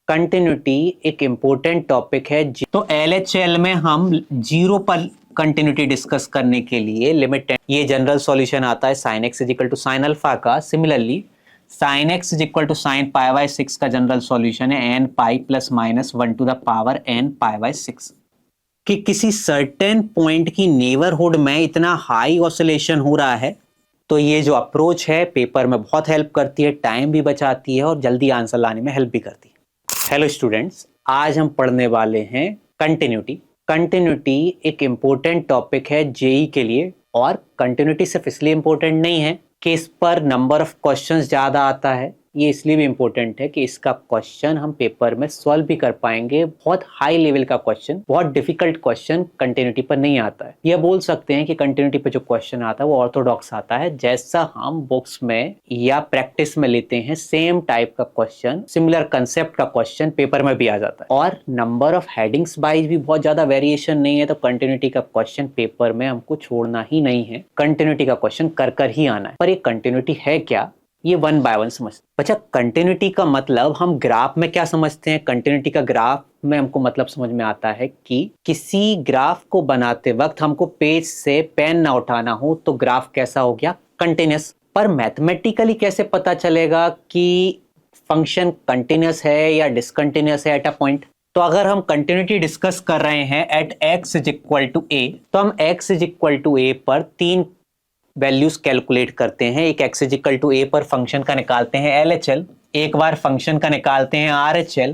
Continuity एक important topic है। तो LHL में हम जीरो पर कंटिन्यूटी डिस्कस करने के लिए लिमिट ये जनरल सॉल्यूशन आता है sin x is equal to sine alpha का। Similarly sin x is equal to sine pi by 6 का जनरल सॉल्यूशन है n pi plus minus 1 to the power n pi by 6। कि किसी सर्टेन पॉइंट की neighbourhood में इतना हाई ऑसिलेशन हो रहा है तो ये जो अप्रोच है पेपर में बहुत हेल्प करती है, टाइम भी बचाती है और जल्दी आंसर लाने में हेल्प भी करती है। हेलो स्टूडेंट्स, आज हम पढ़ने वाले हैं कंटिन्यूटी। कंटिन्यूटी एक इम्पोर्टेंट टॉपिक है जेई के लिए, और कंटिन्यूटी सिर्फ इसलिए इम्पोर्टेंट नहीं है कि इस पर नंबर ऑफ क्वेश्चंस ज़्यादा आता है, ये इसलिए भी इम्पोर्टेंट है कि इसका क्वेश्चन हम पेपर में सॉल्व भी कर पाएंगे। बहुत हाई लेवल का क्वेश्चन, बहुत डिफिकल्ट क्वेश्चन कंटिन्यूटी पर नहीं आता है। यह बोल सकते हैं कि कंटिन्यूटी पर जो क्वेश्चन आता है वो ऑर्थोडॉक्स आता है, जैसा हम बुक्स में या प्रैक्टिस में लेते हैं सेम टाइप का क्वेश्चन, सिमिलर कंसेप्ट का क्वेश्चन पेपर में भी आ जाता है। और नंबर ऑफ हेडिंग्स वाइज भी बहुत ज्यादा वेरिएशन नहीं है, तो कंटिन्यूटी का क्वेश्चन पेपर में हमको छोड़ना ही नहीं है, कंटिन्यूटी का क्वेश्चन कर ही आना है। पर ये कंटिन्यूटी है क्या, ये वन बाय वन समझते हैं। अच्छा, कंटिन्यूटी का मतलब हम ग्राफ में क्या समझते हैं? कंटिन्यूटी का ग्राफ में हमको मतलब समझ में आता है कि किसी ग्राफ को बनाते वक्त हमको पेज से पेन ना उठाना हो तो ग्राफ कैसा हो गया, कंटिन्यूअस। पर मैथमेटिकली कैसे पता चलेगा कि फंक्शन कंटिन्यूअस है या डिसकंटिन्यूअस है एट अ पॉइंट? तो अगर हम कंटिन्यूटी डिस्कस कर रहे हैं at x is equal to a, तो हम x is equal to a पर तीन वैल्यूज कैलकुलेट करते हैं। एक x इजिकल टू a पर फंक्शन का निकालते हैं LHL, एक बार फंक्शन का निकालते हैं RHL,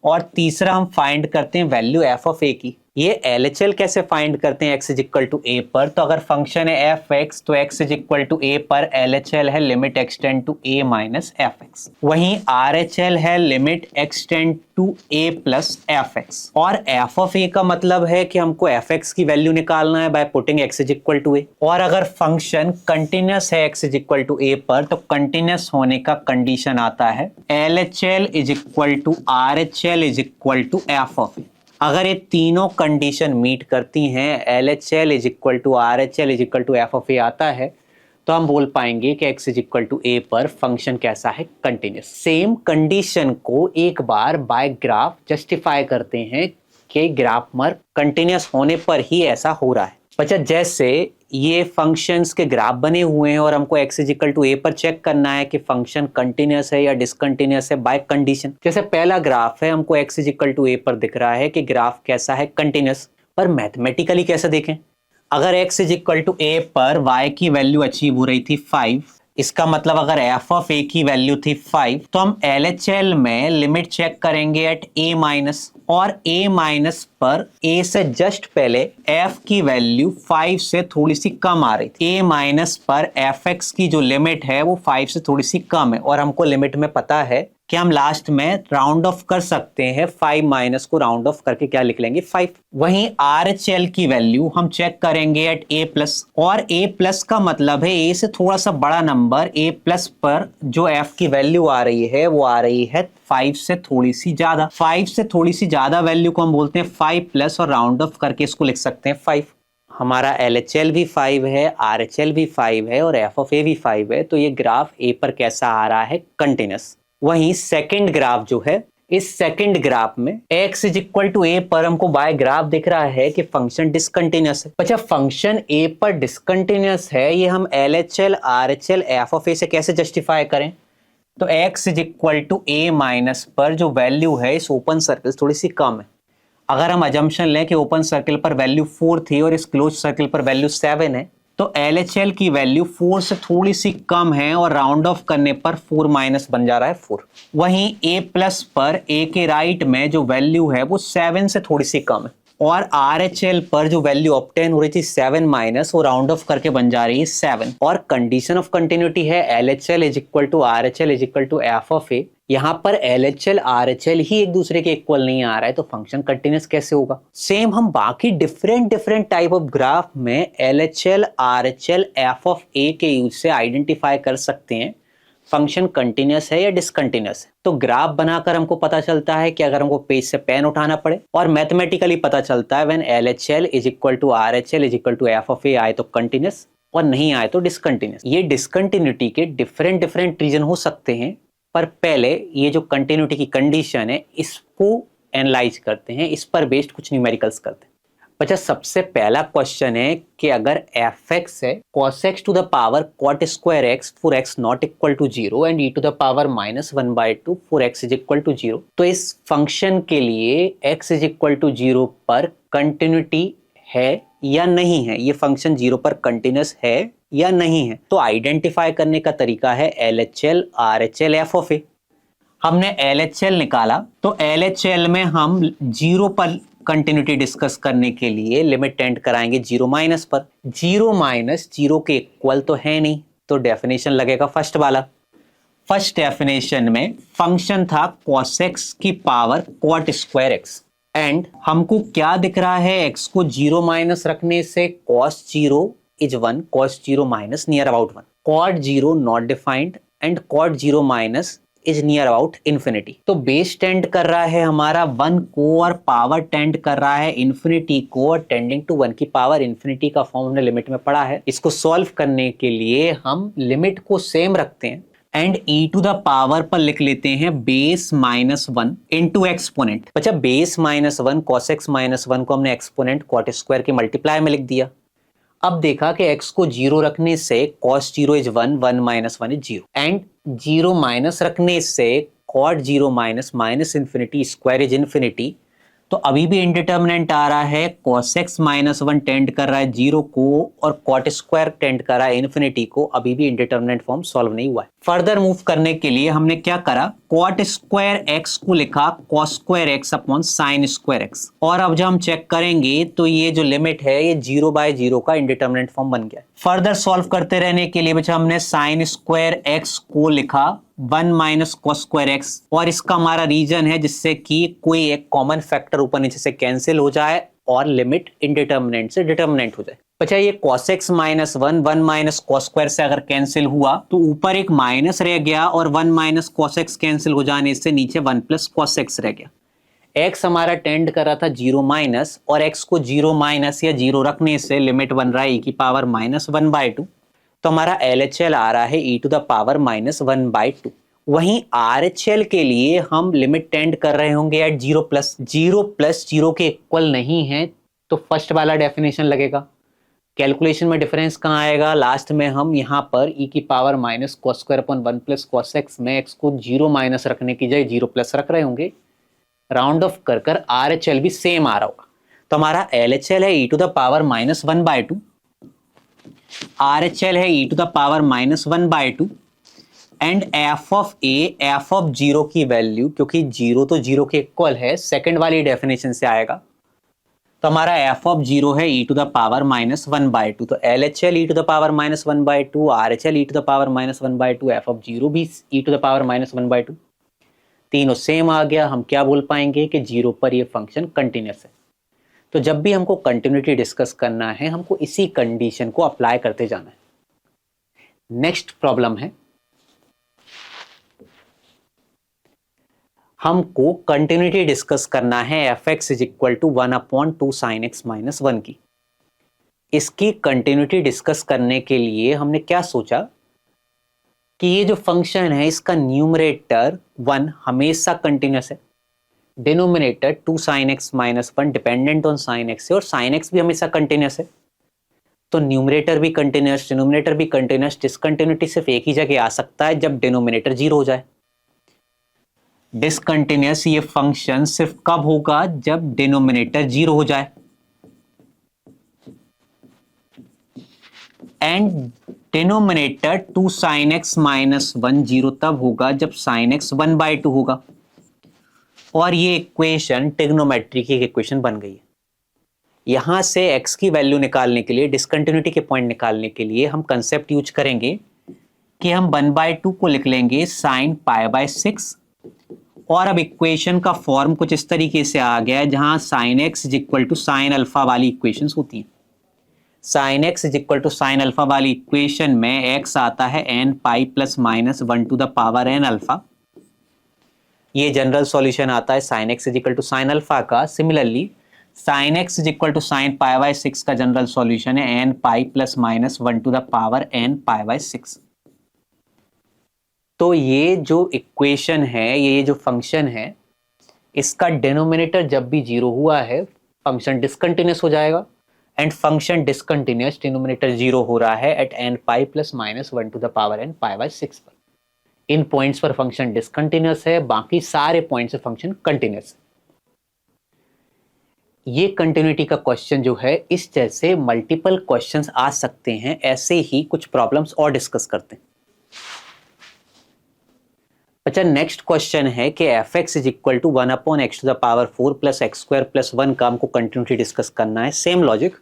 और तीसरा हम फाइंड करते हैं वैल्यू f ऑफ a की। ये LHL कैसे फाइंड करते हैं x इजिकल टू a पर? तो अगर फंक्शन है fx तो x इजिकल टू a पर LHL है limit x tends to a minus fx। वहीं RHL है limit x tends to a plus fx। और f ऑफ a का मतलब है कि हमको fx की वैल्यू निकालना है by putting x is equal to a। और अगर फंक्शन कंटिन्यूअस है x इजिकल टू a पर, तो कंटिन्यूअस होने का कंडीशन आता है LHL is equal to RHL is equal to f of a। अगर ये तीनों कंडीशन मीट करती हैं, LHL is equal to RHL is equal to f of a आता है, तो हम बोल पाएंगे कि x is equal to a पर फंक्शन कैसा है, कंटिन्यूअस। सेम कंडीशन को एक बार बाय ग्राफ जस्टिफाई करते हैं कि ग्राफ में कंटिन्यूअस होने पर ही ऐसा हो रहा है। अच्छा, जैसे ये फंक्शंस के ग्राफ बने हुए हैं और हमको x इजिकल टू a पर चेक करना है कि फंक्शन कंटिन्यूअस है या डिसकंटिन्यूअस है बाय कंडीशन। जैसे पहला ग्राफ है, हमको x इजिकल टू a पर दिख रहा है कि ग्राफ कैसा है, कंटिन्यूअस। पर मैथमेटिकली कैसे देखें? अगर x इजिकल टू a पर y की वैल्यू अचीव हो रही थी 5, इसका मतलब अगर f ऑफ a की वैल्यू थी 5, तो हम LHL में लिमिट चेक करेंगे एट a माइनस, और a माइनस पर a से जस्ट पहले f की वैल्यू 5 से थोड़ी सी कम आ रही थी। a माइनस पर fx की जो लिमिट है वो 5 से थोड़ी सी कम है, और हमको लिमिट में पता है कि हम लास्ट में राउंड ऑफ कर सकते हैं, 5 माइनस को राउंड ऑफ करके क्या लिख लेंगे, 5। वहीं RHL की वैल्यू हम चेक करेंगे एट a प्लस, और a प्लस का मतलब है a से थोड़ा सा बड़ा नंबर। a प्लस पर जो f की वैल्यू आ रही है वो आ रही है 5 से थोड़ी सी ज्यादा। 5 से थोड़ी सी ज्यादा वैल्यू को हम बोलते हैं 5 प्लस, और राउंड ऑफ करके इसको लिख सकते हैं 5। हमारा LHL भी 5 है, RHL भी 5 है, और f ऑफ a भी 5 है, तो ये ग्राफ a पर कैसा आ रहा है, कंटिन्यूअस। वहीं सेकंड ग्राफ जो है, इस सेकंड ग्राफ में x is equal to a पर हमको बाय ग्राफ दिख रहा है कि फंक्शन डिसकंटिन्यूअस है। अच्छा, फंक्शन a पर डिसकंटिन्यूअस है, ये हम LHL RHL f of a से कैसे जस्टिफाई करें? तो x is equal to a minus पर जो वैल्यू है इस ओपन सर्कल थोड़ी सी कम है। अगर हम अजम्पशन लें कि ओपन सर्कल पर वैल्यू 4 थी और इस क्लोज सर्कल पर वैल्यू 7 है, तो LHL की वैल्यू 4 से थोड़ी सी कम है, और राउंड ऑफ करने पर 4 माइनस बन जा रहा है 4। वहीं a प्लस पर a के राइट में जो वैल्यू है वो 7 से थोड़ी सी कम है, और RHL पर जो वैल्यू ऑब्टेन हो रही थी 7 माइनस, वो राउंड ऑफ करके बन जा रही है 7। और कंडीशन ऑफ कंटिन्यूटी है LHL is equal to RHL is equal to f of a। यहाँ पर LHL RHL ही एक दूसरे के इक्वल नहीं आ रहा है, तो फंक्शन कंटिन्यूअस कैसे होगा? सेम हम बाकी डिफरेंट टाइप ऑफ ग्राफ में LHL RHL f of a के यूज से आइडेंटिफाई कर सकते हैं फंक्शन कंटिन्यूअस है या डिसकंटिन्यूअस है। तो ग्राफ बनाकर हमको पता चलता है कि अगर हमको पेज से पेन उठाना पड़े, और मैथमेटिकली पता चलता है when LHL is equal to RHL is equal to f of a आए तो कंटिन्यूअस, और नहीं आए तो डिसकंटिन्यूअस। ये डिसकंटिन्यूटी के डिफरेंट रीजन हो सकते हैं, पर पहले ये जो कंटिन्यूटी की कंडीशन है इसको एनालाइज करते हैं, इस पर बेस्ड कुछ न्यूमेरिकल्स करते हैं। बच्चा सबसे पहला क्वेश्चन है कि अगर एफ एक्स है cos x to the power cot square x for x not equal to 0 and e to the power -1/2 for x is equal to 0, तो इस फंक्शन के लिए x इज इक्वल टू 0 पर continuity है या नहीं है, ये फंक्शन 0 पर कंटिन्यूस है या नहीं है। तो आइडेंटिफाई करने का तरीका है LHL RHL f ऑफ ए। हमने LHL निकाला, तो LHL में हम 0 पर कंटिन्यूटी डिस्कस करने के लिए लिमिट टेंड कराएंगे 0 माइनस पर। 0 माइनस 0 के इक्वल तो है नहीं, तो डेफिनेशन लगेगा फर्स्ट वाला। फर्स्ट डेफिनेशन में फंक्शन था cos x की power cot square x and हमको क्या दिख रहा है, x को 0 माइनस रखने से cos 0 is 1, cos 0 minus near about 1, cot 0 not defined and cot 0 minus is near about infinity. तो बेस टेंड कर रहा है हमारा 1 को और पावर टेंड कर रहा है इन्फिनिटी को, और टेंडिंग टू 1 की पावर इन्फिनिटी का फॉर्म हमने लिमिट में पढ़ा है। इसको सॉल्व करने के लिए हम लिमिट को सेम रखते हैं and e to the power पर लिख लेते हैं बेस -1 इंटू एक्सपोनेंट। अच्छा, बेस -1 cos x -1 को हमने एक्सपोनेंट cot स्क्वायर के मल्टीप्लाई में लिख दिया। अब देखा कि x को 0 रखने से cos 0 is 1, 1 minus 1 is 0 and 0 minus रखने से cot 0 minus infinity square is infinity. तो अभी भी इंडिटर्मिनेंट आ रहा है, cos x -1 टेंड कर रहा है 0 को और cot स्क्वायर टेंड कर रहा है इन्फिनिटी को। अभी भी इंडिटर्मिनेंट फॉर्म सॉल्व नहीं हुआ है। फर्दर मूव करने के लिए हमने क्या करा, cot स्क्वायर x को लिखा cos square x upon sin square x, और अब जब हम चेक करेंगे तो ये जो लिमिट है ये 0/0 का इंडिटर्मिनेंट फॉर्म बन गया। फर्दर सॉल्व करते रहने के लिए बच्चा हमने sin स्क्वायर x को लिखा 1 माइनस cos स्क्वायर x, और इसका हमारा रीजन है जिससे कि कोई एक कॉमन फैक्टर ऊपर नीचे से कैंसिल हो जाए और लिमिट इंडिटर्मिनेंट से डिटर्मिनेंट हो जाए। बच्चा ये cos x -1 1 minus cos square से अगर कैंसिल हुआ तो ऊपर एक माइनस रह गया और 1 माइनस cos x कैंसिल हो जाने से नीचे 1 प्लस cos x रह गया। x हमारा टेंड कर रहा था 0 माइनस, और x को 0 माइनस या 0 रखने से लिमिट बन रहा है e की पावर -1/2। तो हमारा LHL आ रहा है e टू द पावर -1/2। वहीं RHL के लिए हम लिमिट टेंड कर रहे होंगे एट 0 प्लस 0 के इक्वल नहीं है, तो फर्स्ट वाला डेफिनेशन लगेगा। कैलकुलेशन में डिफरेंस कहाँ आएगा, लास्ट में हम यहाँ पर e की power minus cos square upon 1 plus cos x में x को 0 माइनस रखने की जगह 0 प्लस रख रहे होंगे। राउंड ऑफ कर कर RHL भी सेम आ रहा होगा। तो हमारा LHL है e to the power -1/2, RHL है e to the power -1/2 and f of f of 0 की वैल्यू, क्योंकि 0 तो 0 के इक्वल है, सेकंड वाली डेफिनेशन से आएगा। तो हमारा f ऑफ 0 है e टू द पावर -1/2। तो LHL e to the power -1/2, RHL e to the power -1/2, f of 0 भी e टू द पावर -1/2, तीनों सेम आ गया। हम क्या बोल पाएंगे कि 0 पर ये फंक्शन कंटिन्यूस है। तो जब भी हमको कंटिन्यूटी डिस्कस करना है हमको इसी कंडीशन को अप्लाई करते जाना है। नेक्स्ट प्रॉब्लम है, हमको कंटिन्यूटी डिस्कस करना है f(x) is equal to 1/2 sin x - 1 की। इसकी कंटिन्यूटी डिस्कस करने के लिए हमने क्या सोचा कि ये जो फंक्शन है इसका न्यूमरेटर 1 हमेशा कंटिन्यूस है, denominator 2 sin x - 1 dependent on sin x है, और sin x भी हमेशा कंटिन्यूस है। तो न्यूमरेटर भी कंटिन्यूस, डिनोमिनेटर भी कंटिन्यूस। डिसकंटिन्यूटी सिर्फ एक ही जगह आ सकता है जब डिनोमिनेटर 0 हो जाए। डिसकंटिन्यूस ये फंक्शन सिर्फ कब होगा, जब डिनोमिनेटर 0 हो जाए, एंड डिनोमिनेटर 2 sin x - 1 0 तब होगा जब sin x 1/2 होगा। और ये इक्वेशन ट्रिग्नोमेट्री की इक्वेशन बन गई है। यहां से x की वैल्यू निकालने के लिए, डिसकंटिन्यूटी के पॉइंट निकालने के लिए हम कंसेप्ट यूज करेंगे कि हम 1/2 को लिख लेंगे sin π/6, और अब इक्वेशन का फॉर्म कुछ इस तरीके से आ गया है जहां sin x is equal to sin alpha वाली इक्वेशंस होती हैं। sin x is equal to sin alpha वाली इक्वेशन में x आता है n pi plus minus 1 to the power n alpha. ये जनरल सॉल्यूशन आता है sin x is equal to sin alpha का। Similarly sin x is equal to sin π/6 का general solution है n pi plus minus 1 to the power n π/6। तो ये जो equation है, ये जो फंक्शन है, इसका डिनोमिनेटर जब भी जीरो हुआ है फंक्शन डिसकंटिन्यूस हो जाएगा, and function discontinuous denominator zero हो रहा है at n pi plus minus 1 to the power n pi by 6 पर। इन पॉइंट्स पर फंक्शन डिसकंटिन्यूस है, बाकी सारे पॉइंट्स पर फंक्शन कंटिन्यूस है। ये कंटिन्यूटी का क्वेश्चन जो है, इस जैसे मल्टीपल क्वेश्चंस आ सकते हैं, ऐसे ही कुछ प्रॉब्लम्स और डिस्कस करते हैं। अच्छा, नेक्स्ट क्वेश्चन है कि f x is equal to 1 upon x to the power 4 plus x square plus 1 का हमको कंटिन्यूटी डिस्कस करना है। Same logic,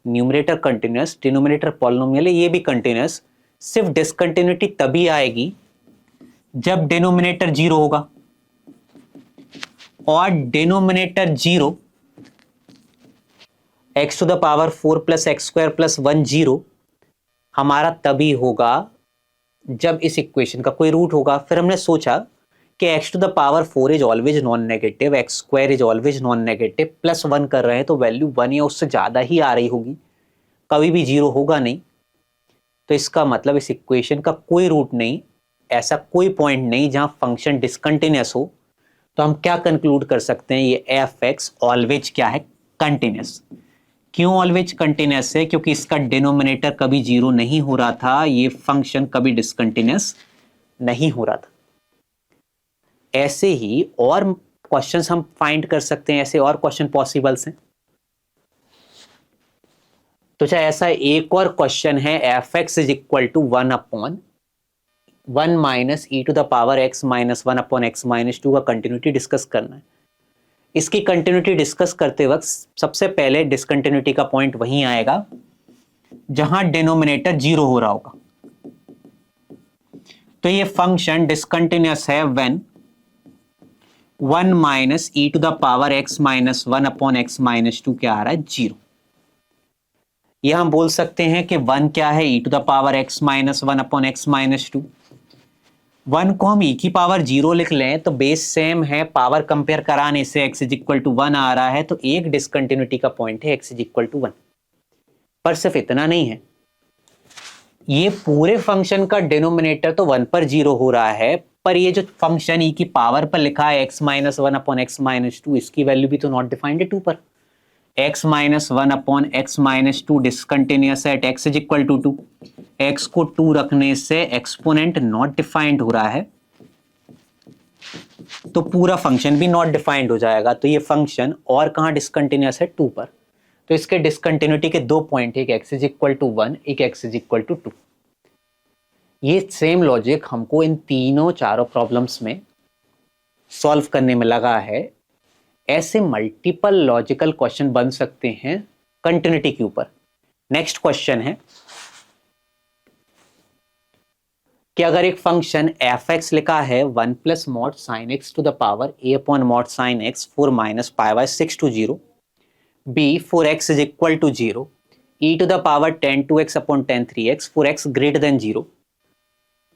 numerator continuous, denominator polynomial है, ये भी कंटिन्यूस। सिर्फ डिसकंटिन्यूटी तभी आएगी जब डिनोमिनेटर जीरो होगा, और denominator zero x to the power 4 plus x square plus 1 zero हमारा तभी होगा जब इस इक्वेशन का कोई रूट होगा। फिर हमने सोचा कि x to the power 4 is always non negative, x square is always non negative, plus 1 कर रहे हैं तो वैल्यू 1 या उससे ज़्यादा ही आ रही होगी, कभी भी जीरो होगा नहीं। तो इसका मतलब इस इक्वेशन का कोई रूट नहीं, ऐसा कोई पॉइंट नहीं जहां फंक्शन डिसकंटिन्यूस हो। तो हम क्या कंक्लूड कर सकते हैं, ये एफ एक्स ऑलवेज क्या है, कंटिन्यूस। क्यों ऑलवेज कंटिन्यूस है? क्योंकि इसका डिनोमिनेटर कभी जीरो नहीं हो रहा था, ये फंक्शन कभी डिसकंटिन्यूस नहीं हो रहा था। ऐसे ही और क्वेश्चंस हम फाइंड कर सकते हैं, ऐसे और क्वेश्चन पॉसिबल्स हैं। तो चाहे ऐसा एक और क्वेश्चन है, f x is equal to 1 upon 1 minus e to the power x minus 1 upon x minus 2 का कंटिन्यूटी डिस्कस करना है। इसकी कंटिन्यूटी डिस्कस करते वक्त सबसे पहले डिसकंटिन्यूटी का पॉइंट वहीं आएगा जहां डिनोमिनेटर जीरो हो रहा होगा। तो ये फंक्शन डिसकंटिन्यूस है when 1 minus e to the power x minus 1 upon x minus 2 क्या आ रहा है, जीरो। ये हम बोल सकते हैं कि 1 क्या है, e to the power x minus 1 upon x minus 2। 1 को हम ई की पावर जीरो लिख लें तो बेस सेम है, पावर कंपेयर कराने से x इज इक्वल टू 1 आ रहा है, तो एक डिसकंटिन्यूटी का पॉइंट है x इज इक्वल टू 1। पर सिर्फ इतना नहीं है, ये पूरे फंक्शन का डिनोमिनेटर तो 1 पर जीरो हो रहा है, पर ये जो फंक्शन ई की पावर पर लिखा है x minus 1 upon x minus 2, इसकी वैल्यू भी तो नॉट डिफाइंड है 2 पर। x minus 1 upon x minus 2 discontinuous है at x is equal to 2। x को 2 रखने से एक्सपोनेंट नॉट डिफाइंड हो रहा है, तो पूरा फंक्शन भी नॉट डिफाइंड हो जाएगा। तो ये फंक्शन और कहां डिसकंटिन्यूस है, 2 पर। तो इसके डिसकंटिन्यूटी के 2 पॉइंट, एक x इज इक्वल टू 1, एक x इज इक्वल टू 2। ये सेम लॉजिक हमको इन तीनों चारों प्रॉब्लम्स में सॉल्व करने में लगा है। ऐसे मल्टीपल लॉजिकल क्वेश्चन बन सकते हैं कंटिन्यूटी के ऊपर। नेक्स्ट क्वेश्चन है कि अगर एक फंक्शन एफ एक्स लिखा है 1 plus mod sine x to the power a upon mod sine x 4 minus pi by 6 to 0, b 4x is equal to 0, e to the power 10 2x upon 10 3x 4x greater than 0,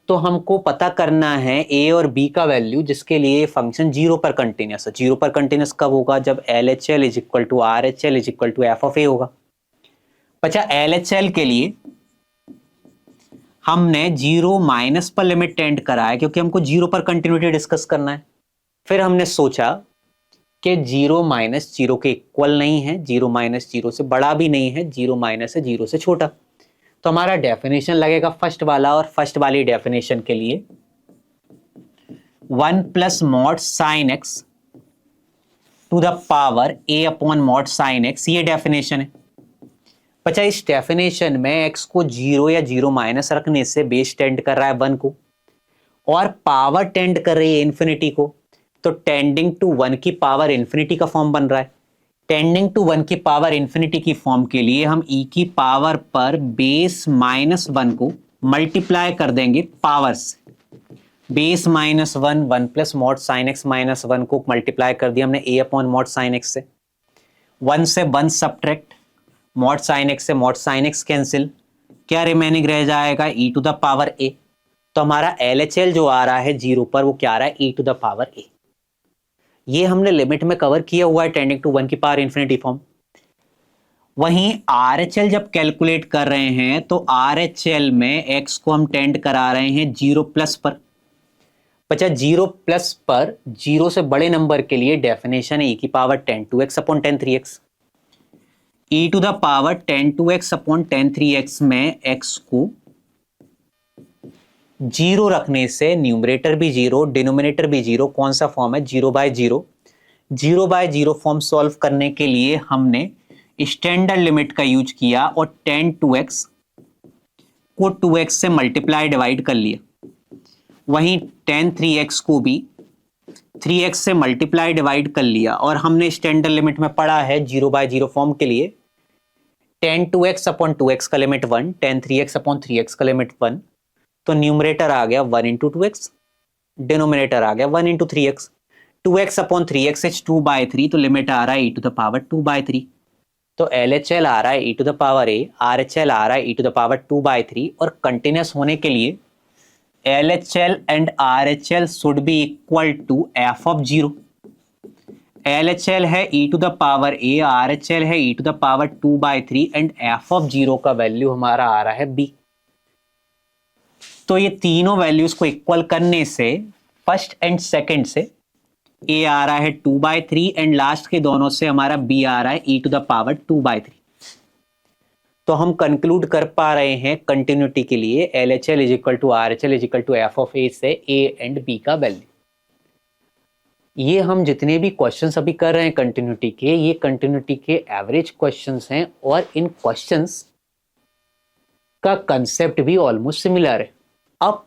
तो हमको पता करना है ए और B का value जिसके लिए function 0 पर कंटिन्यूस है। 0 पर कंटिन्यूस कब होगा, जब LHL is equal to RHL is equal to f of a होगा। अच्छा, LHL के लिए हमने 0 माइनस पर लिमिट टेंड करा है क्योंकि हमको 0 पर कंटिन्यूटी डिस्कस करना है। फिर हमने सोचा कि 0 माइनस 0 के इक्वल नहीं है, 0 माइनस 0 से बड़ा भी नहीं है, 0 माइनस है 0 से छोटा। तो हमारा डेफिनेशन लगेगा फर्स्ट वाला, और फर्स्ट वाली डेफिनेशन के लिए 1 plus mod sine x to the power a upon mod sine x, ये डेफिनेशन है। अच्छा, इस डेफिनेशन में x को 0 या 0 माइनस रखने से बेस टेंड कर रहा है 1 को, और पावर टेंड कर रही है इन्फिनिटी को, तो टेंडिंग टू 1 की पावर इन्फिनिटी का फॉर्म बन रहा है। टेंडिंग टू 1 की पावर इन्फिनिटी की फॉर्म के लिए हम e की पावर पर बेस माइनस 1 को मल्टीप्लाई कर देंगे पावर से। Base minus 1, 1 plus mod sine x minus 1 को मल्टीप्लाई कर दिया हमने a upon mod sine x से। 1 से 1 सब्ट्रैक्ट, मॉड साइन एक्स से मॉड साइन एक्स कैंसिल, क्या रिमेनिंग रह जाएगा e to the power a। तो हमारा LHL जो आ रहा है 0 पर, वो क्या आ रहा है, e to the power a। ये हमने लिमिट में कवर किया हुआ है टेंडिंग टू 1 की पावर इन्फिनिटी फॉर्म। वहीं RHL जब कैलकुलेट कर रहे हैं तो RHL में x को हम टेंड करा रहे हैं 0 प्लस पर, बचा 0 प्लस पर 0 से बड़े नंबर के लिए डेफिनेशन है e की power 10 2x upon 10 3x। e to the power 10 2x upon 10 3x में x को 0 रखने से न्यूमरेटर भी 0 डिनोमिनेटर भी 0, कौन सा फॉर्म है 0/0। 0/0 फॉर्म सॉल्व करने के लिए हमने स्टैंडर्ड लिमिट का यूज किया और 10 2x को 2x से मल्टीप्लाई डिवाइड कर लिया। वहीं 10 3x को भी 3x से मल्टीप्लाई डिवाइड कर लिया और हमने स्टैंडर्ड लिमिट में पढ़ा है 0/0 फॉर्म के लिए 10 2x अपॉन 2x का लिमिट 1, 10 3x अपॉन 3x का लिमिट 1, तो न्यूमरेटर आ गया 1 इंटू 2x, डिनोमिनेटर आ गया 1 into 3x। 2x upon 3x is 2/3, तो लिमिट आ रहा है e टू द पावर 2/3। तो LHL आ रहा है e to the power a, RHL आ रहा है e टू द पावर 2/3 और कंटिन्यूस होने के लिए LHL and RHL should be equal to f of 0। LHL है e to the power a, RHL है e to the power 2/3 and f of 0 का वैल्यू हमारा आ रहा है b। तो ये तीनों वैल्यूज को इक्वल करने से फर्स्ट एंड सेकंड से a आ रहा है 2/3 एंड लास्ट के दोनों से हमारा b आ रहा है e टू द पावर 2/3। तो हम कंक्लूड कर पा रहे हैं कंटिन्यूटी के लिए LHL is equal to RHL is equal to f of a से a एंड b का वैल्यू। ये हम जितने भी क्वेश्चंस अभी कर रहे हैं कंटिन्यूटी के, ये कंटिन्यूटी के एवरेज क्वेश्चंस हैं और इन क्वेश्चंस का कंसेप्ट भी ऑलमोस्ट सिमिलर है। अब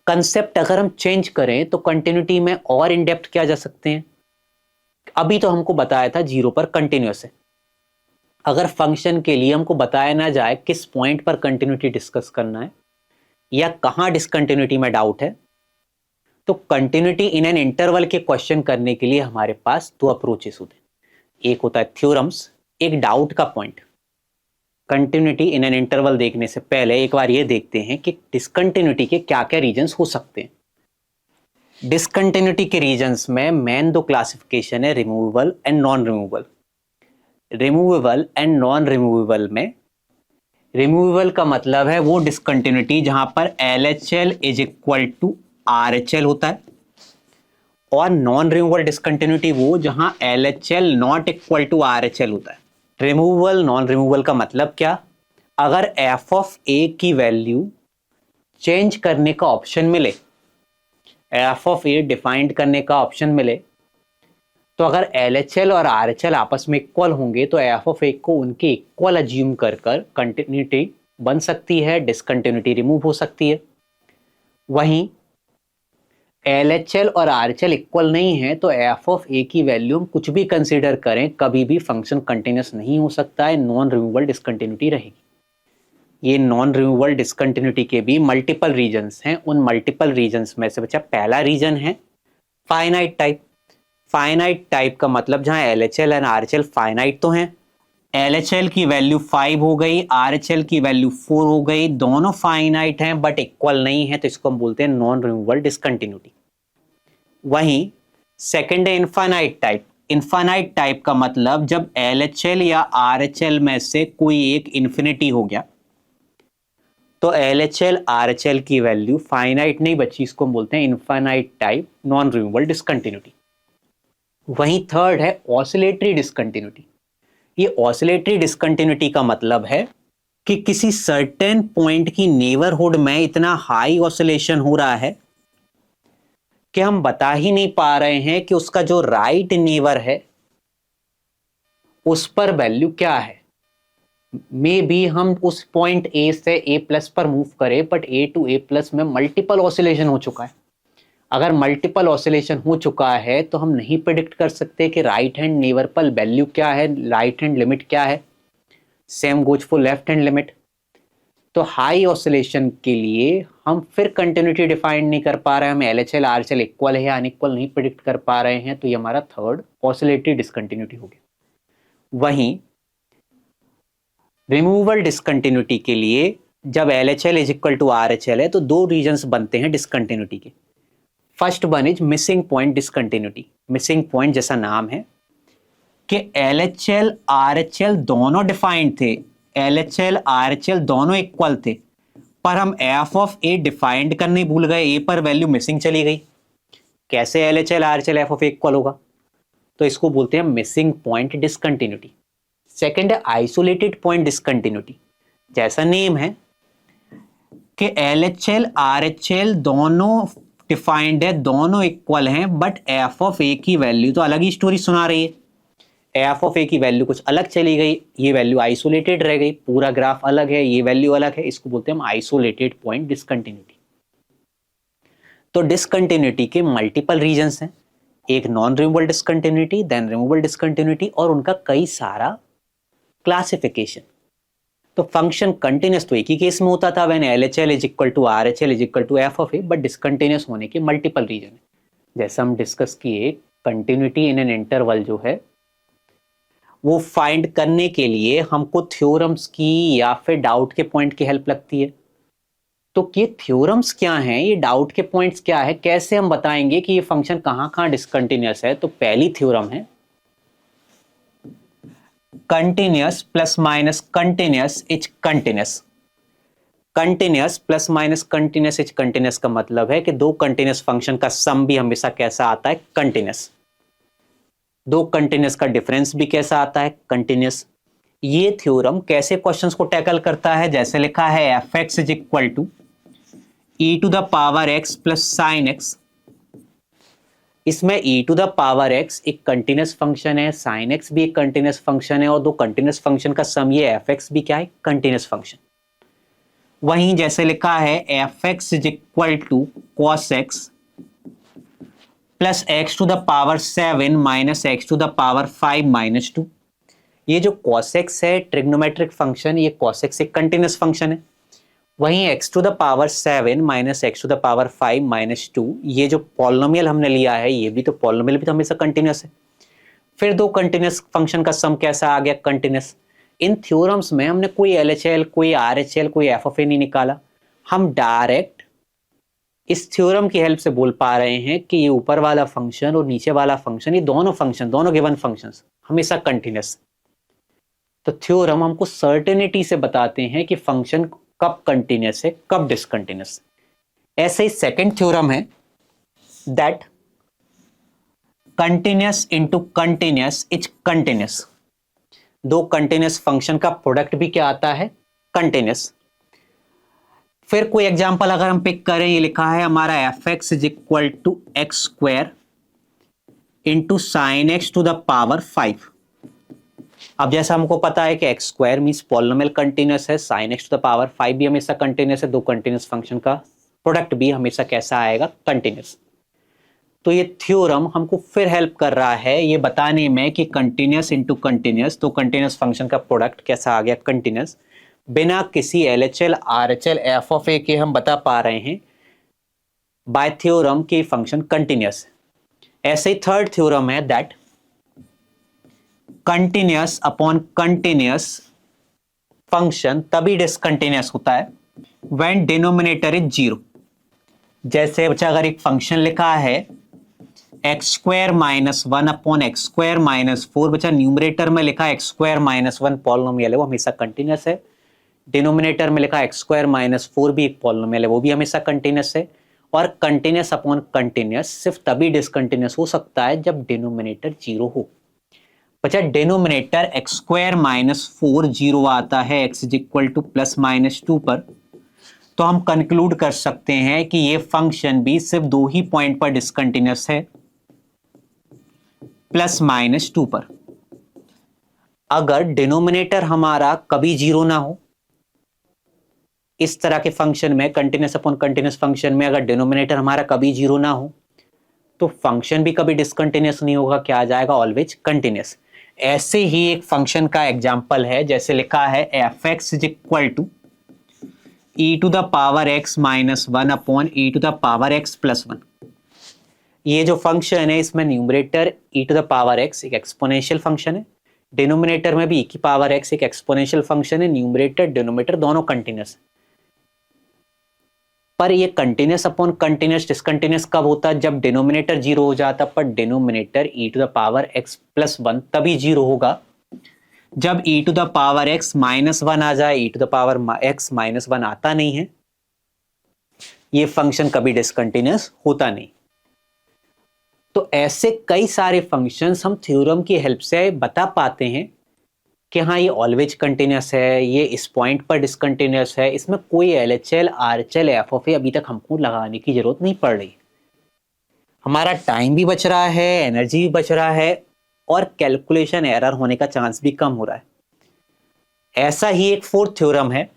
कंसेप्ट अगर हम चेंज करें तो कंटिन्यूटी में और इन डेप्थ क्या जा सकते हैं। अभी तो हमको बताया था 0 पर कंटिन्यूअस है। अगर फंक्शन के लिए हमको बताया ना जाए किस पॉइंट पर कंटिन्यूटी डिस्कस करना है या कहां डिसकंटिन्यूटी में डाउट है, तो कंटिन्यूटी इन एन इंटरवल के क्वेश्चन करने के लिए हमारे पास दो अप्रोचेस होते हैं। एक होता है थ्योरम्स, एक डाउट का point. Continuity in an interval देखने से पहले एक बार ये देखते हैं कि डिसकंटिन्यूटी के क्या क्या रीजंस हो सकते हैं। डिसकंटिन्यूटी के रीजंस में मेन दो क्लासिफिकेशन है, removable and non removable. Removable and non removable में रिमूवेबल का मतलब है वो डिसकंटिन्यूटी जहां पर LHL is equal to RHL होता है, और नॉन रिमूवेबल डिसकंटिन्यूटी वो जहां LHL not equal to RHL होता है। रिमूवेबल नॉन रिमूवेबल का मतलब क्या, अगर f ऑफ a की वैल्यू चेंज करने का ऑप्शन मिले, f ऑफ a डिफाइंड करने का ऑप्शन मिले, तो अगर LHL और RHL आपस में इक्वल होंगे तो f ऑफ a को उनके इक्वल अज्यूम कर कंटिन्यूटी बन सकती है, डिसकंटिन्यूटी रिमूव हो सकती है। वहीं LHL और RHL इक्वल नहीं है तो f ऑफ a की वैल्यू हम कुछ भी कंसीडर करें कभी भी फंक्शन कंटिन्यूस नहीं हो सकता है, नॉन रिमूवेबल डिसकंटिन्यूटी रहेगी। ये नॉन रिमूवेबल डिसकंटिन्यूटी के भी मल्टीपल रीजंस हैं। उन मल्टीपल रीजंस में से बच्चा पहला रीजन है फाइनाइट टाइप। फाइनाइट टाइप का मतलब जहां LHL और RHL फाइनाइट तो हैं, LHL की वैल्यू 5 हो गई, RHL की वैल्यू 4 हो गई, दोनों फाइनाइट हैं बट इक्वल नहीं है, तो इसको हम बोलते हैं नॉन रिमूवेबल डिसकंटिन्यूटी। वहीं सेकंड है इनफाइनाइट टाइप। इनफाइनाइट टाइप का मतलब जब LHL या RHL में से कोई एक इन्फिनिटी हो गया तो LHL RHL की वैल्यू फाइनाइट नहीं बची, इसको हम बोलते हैं infinite type non removable discontinuity. वहीं थर्ड है ऑसिलेटरी डिसकंटिन्यूटी। ये ऑसिलेटरी डिसकंटिन्यूटी का मतलब है कि किसी सर्टेन पॉइंट की नेबरहुड में इतना हाई ऑसिलेशन हो रहा है कि हम बता ही नहीं पा रहे हैं कि उसका जो राइट नेबर है उस पर वैल्यू क्या है। मे बी हम उस पॉइंट A से A+ पर मूव करें बट A टू A+ में मल्टीपल ऑसिलेशन हो चुका है। अगर मल्टीपल ऑसिलेशन हो चुका है तो हम नहीं प्रेडिक्ट कर सकते कि राइट हैंड नेबर पर वैल्यू क्या है, राइट हैंड लिमिट क्या है। Same goes for left hand limit. तो हाई ऑसिलेशन के लिए हम फिर कंटिन्यूटी डिफाइन नहीं कर पा रहे हैं, हम LHL RHL इक्वल है या अनइक्वल नहीं प्रेडिक्ट कर पा रहे हैं, तो ये हमारा थर्ड ऑसिलेटरी डिसकंटिन्यूटी हो गया। वहीं रिमूवेबल डिसकंटिन्यूटी के लिए जब LHL is equal to RHL है तो दो रीजंस बनते हैं डिसकंटिन्यूटी के। First one is missing point discontinuity. Missing point जैसा नाम है कि LHL RHL दोनों डिफाइंड थे, LHL RHL दोनों इक्वल थे, पर हम f ऑफ a डिफाइंड करने भूल गए, a पर वैल्यू मिसिंग चली गई। कैसे LHL RHL f of a equal होगा? तो इसको बोलते हैं मिसिंग पॉइंट डिसकंटिन्यूटी। सेकंड है आइसोलेटेड पॉइंट डिसकंटिन्यूटी। जैसा नेम है कि LHL RHL दोनों डिफाइंड है, दोनों इक्वल हैं, बट f ऑफ a की वैल्यू तो अलग ही स्टोरी सुना रही है। f ऑफ a की वैल्यू कुछ अलग चली गई, ये वैल्यू आइसोलेटेड रह गई, पूरा ग्राफ अलग है, ये वैल्यू अलग है, इसको बोलते हैं हम आइसोलेटेड पॉइंट डिसकंटिन्यूटी। तो डिसकंटिन्यूटी के मल्टीपल रीजंस हैं, एक non removable discontinuity, then removable discontinuity, और उनका कई सारा क्लासिफिकेशन। तो फंक्शन कंटिन्यूस तो एक ही केस में होता था, when LHL is equal to RHL is equal to f of a, but discontinuous होने के मल्टीपल रीजन है। जैसा हम डिस्कस किए, कंटिन्यूटी इन एन इंटरवल जो है वो फाइंड करने के लिए हमको थ्योरम्स की या फिर डाउट के पॉइंट की हेल्प लगती है। तो ये थ्योरम्स क्या हैं, ये डाउट के पॉइंट्स क्या है, कैसे हम बताएंगे कि ये फंक्शन कहाँ डिसकंटिन्यूस है? तो पहली थ्योरम है continuous plus minus continuous is continuous. Continuous plus minus continuous is continuous का मतलब है कि दो कंटिन्यूस फंक्शन का सम भी हमेशा कैसा आता है? कंटिन्यूस। दो कंटिन्यूस का डिफरेंस भी कैसा आता है? कंटिन्यूस। ये थ्योरम कैसे क्वेश्चंस को टैकल करता है? जैसे लिखा है f(x) is equal to e to the power x plus sine x। इसमें e to the power x एक कंटिन्यूस फंक्शन है, साइन x भी एक कंटिन्यूस फंक्शन है, और दो कंटिन्यूस फंक्शन का सम ये f(x) भी क्या है? Continuous function. वहीं जैसे लिखा है f(x) is equal to cos x plus x to the power 7 minus x to the power 5 minus 2। ये जो cos x है ट्रिग्नोमेट्रिक फंक्शन, ये cos x एक कंटिन्यूस फंक्शन है। वहीं x to the power 7 minus x to the power 5 minus 2, ये जो polynomial हमने लिया है, ये भी तो पॉलिनोमियल भी तो हमेशा कंटिन्यूस है। फिर दो कंटिन्यूस फंक्शन का सम कैसा आ गया? कंटिन्यूस। इन थ्योरम्स में हमने कोई LHL, कोई RHL, कोई f ऑफ a नहीं निकाला, हम डायरेक्ट इस थ्योरम की हेल्प से बोल पा रहे हैं कि ये ऊपर वाला फंक्शन और नीचे वाला फंक्शन, ये दोनों फंक्शन, दोनों गिवन फंक्शंस हमेशा कंटिन्यूस। तो थ्योरम हमको सर्टेनिटी से बताते हैं कि फंक्शन कब कंटिन्यूस है, कब डिसकंटिन्यूस। ऐसे ही सेकंड थ्योरम है that continuous into continuous is continuous. दो कंटिन्यूस फंक्शन का प्रोडक्ट भी क्या आता है? कंटिन्यूस। फिर कोई एग्जांपल अगर हम पिक करें, ये लिखा है हमारा f(x) is equal to x square into sine x to the power 5। अब जैसा हमको पता है कि x square means polynomial continuous है, sine x to the power 5 भी हमेशा कंटिन्यूस है, दो कंटिन्यूस फंक्शन का प्रोडक्ट भी हमेशा कैसा आएगा? कंटिन्यूस। तो ये थ्योरम हमको फिर हेल्प कर रहा है ये बताने में कि कंटिन्यूस इंटू कंटिन्यूस, तो कंटिन्यूस फंक्शन का प्रोडक्ट कैसा आ गया? कंटिन्यूस। बिना किसी LHL RHL f of a के हम बता पा रहे हैं बाय थ्योरम कि फंक्शन कंटिन्यूस है। ऐसे ही थर्ड थ्योरम है that continuous upon continuous function तभी डिसकंटिन्यूस होता है व्हेन डिनोमिनेटर इज जीरो। जैसे बच्चा अगर एक फंक्शन लिखा है x square minus 1 upon x square minus 4, बच्चा न्यूमरेटर में लिखा एक्स स्क्वायर माइनस 1 पॉलिनोमियल है, वो हमेशा कंटिन्यूस है। डिनोमिनेटर में लिखा एक्स स्क्वायर माइनस 4 भी एक पॉलिनोमियल है, वो भी हमेशा कंटिन्यूस है। और कंटिन्यूस अपॉन कंटिन्यूस सिर्फ तभी डिसकंटिन्यूस हो सकता है जब डिनोमिनेटर जीरो हो। बच्चा denominator x square minus 4 zero आता है x is equal two plus minus 2 पर, तो हम कंक्लूड कर सकते हैं कि ये फंक्शन भी सिर्फ दो ही पॉइंट पर डिसकंटिन्यूस है, प्लस माइनस 2 पर। अगर डिनोमिनेटर हमारा कभी जीरो ना हो, इस तरह के फंक्शन में, कंटिन्यूस अपॉन कंटिन्यूस फंक्शन में अगर डिनोमिनेटर हमारा कभी जीरो ना हो, तो फंक्शन भी कभी डिसकंटिन्यूस नहीं होगा, क्या आ जाएगा? Always continuous. ऐसे ही एक फंक्शन का एग्जांपल है, जैसे लिखा है f(x) is equal to e to the power x minus 1 upon e to the power x plus 1। ये जो फंक्शन है इसमें numerator e to the power x एक एक्सपोनेंशियल फंक्शन है, डिनोमिनेटर में भी e की पावर x एक एक्सपोनेंशियल फंक्शन है, न्यूमरेटर डिनोमिनेटर दोनों कंटिन्यूस। पर ये कंटिन्यूस अपॉन कंटिन्यूस डिसकंटिन्यूस कब होता है? जब डिनोमिनेटर जीरो हो जाता, पर denominator e to the power x plus 1 तभी जीरो होगा जब e to the power x minus 1 आ जाए। e to the power x minus 1 आता नहीं है, ये फंक्शन कभी डिसकंटिन्यूस होता नहीं। तो ऐसे कई सारे फंक्शंस हम थ्योरम की हेल्प से बता पाते हैं कि हाँ ये ऑलवेज कंटिन्यूस है, ये इस पॉइंट पर डिसकंटिन्यूस है, इसमें कोई LHL, RHL, FOF अभी तक हमको लगाने की जरूरत नहीं पड़ रही। हमारा टाइम भी बच रहा है, एनर्जी भी बच रहा है और कैलकुलेशन एरर होने का चांस भी कम हो रहा है। ऐसा ही एक फोर्थ थ्योरम है,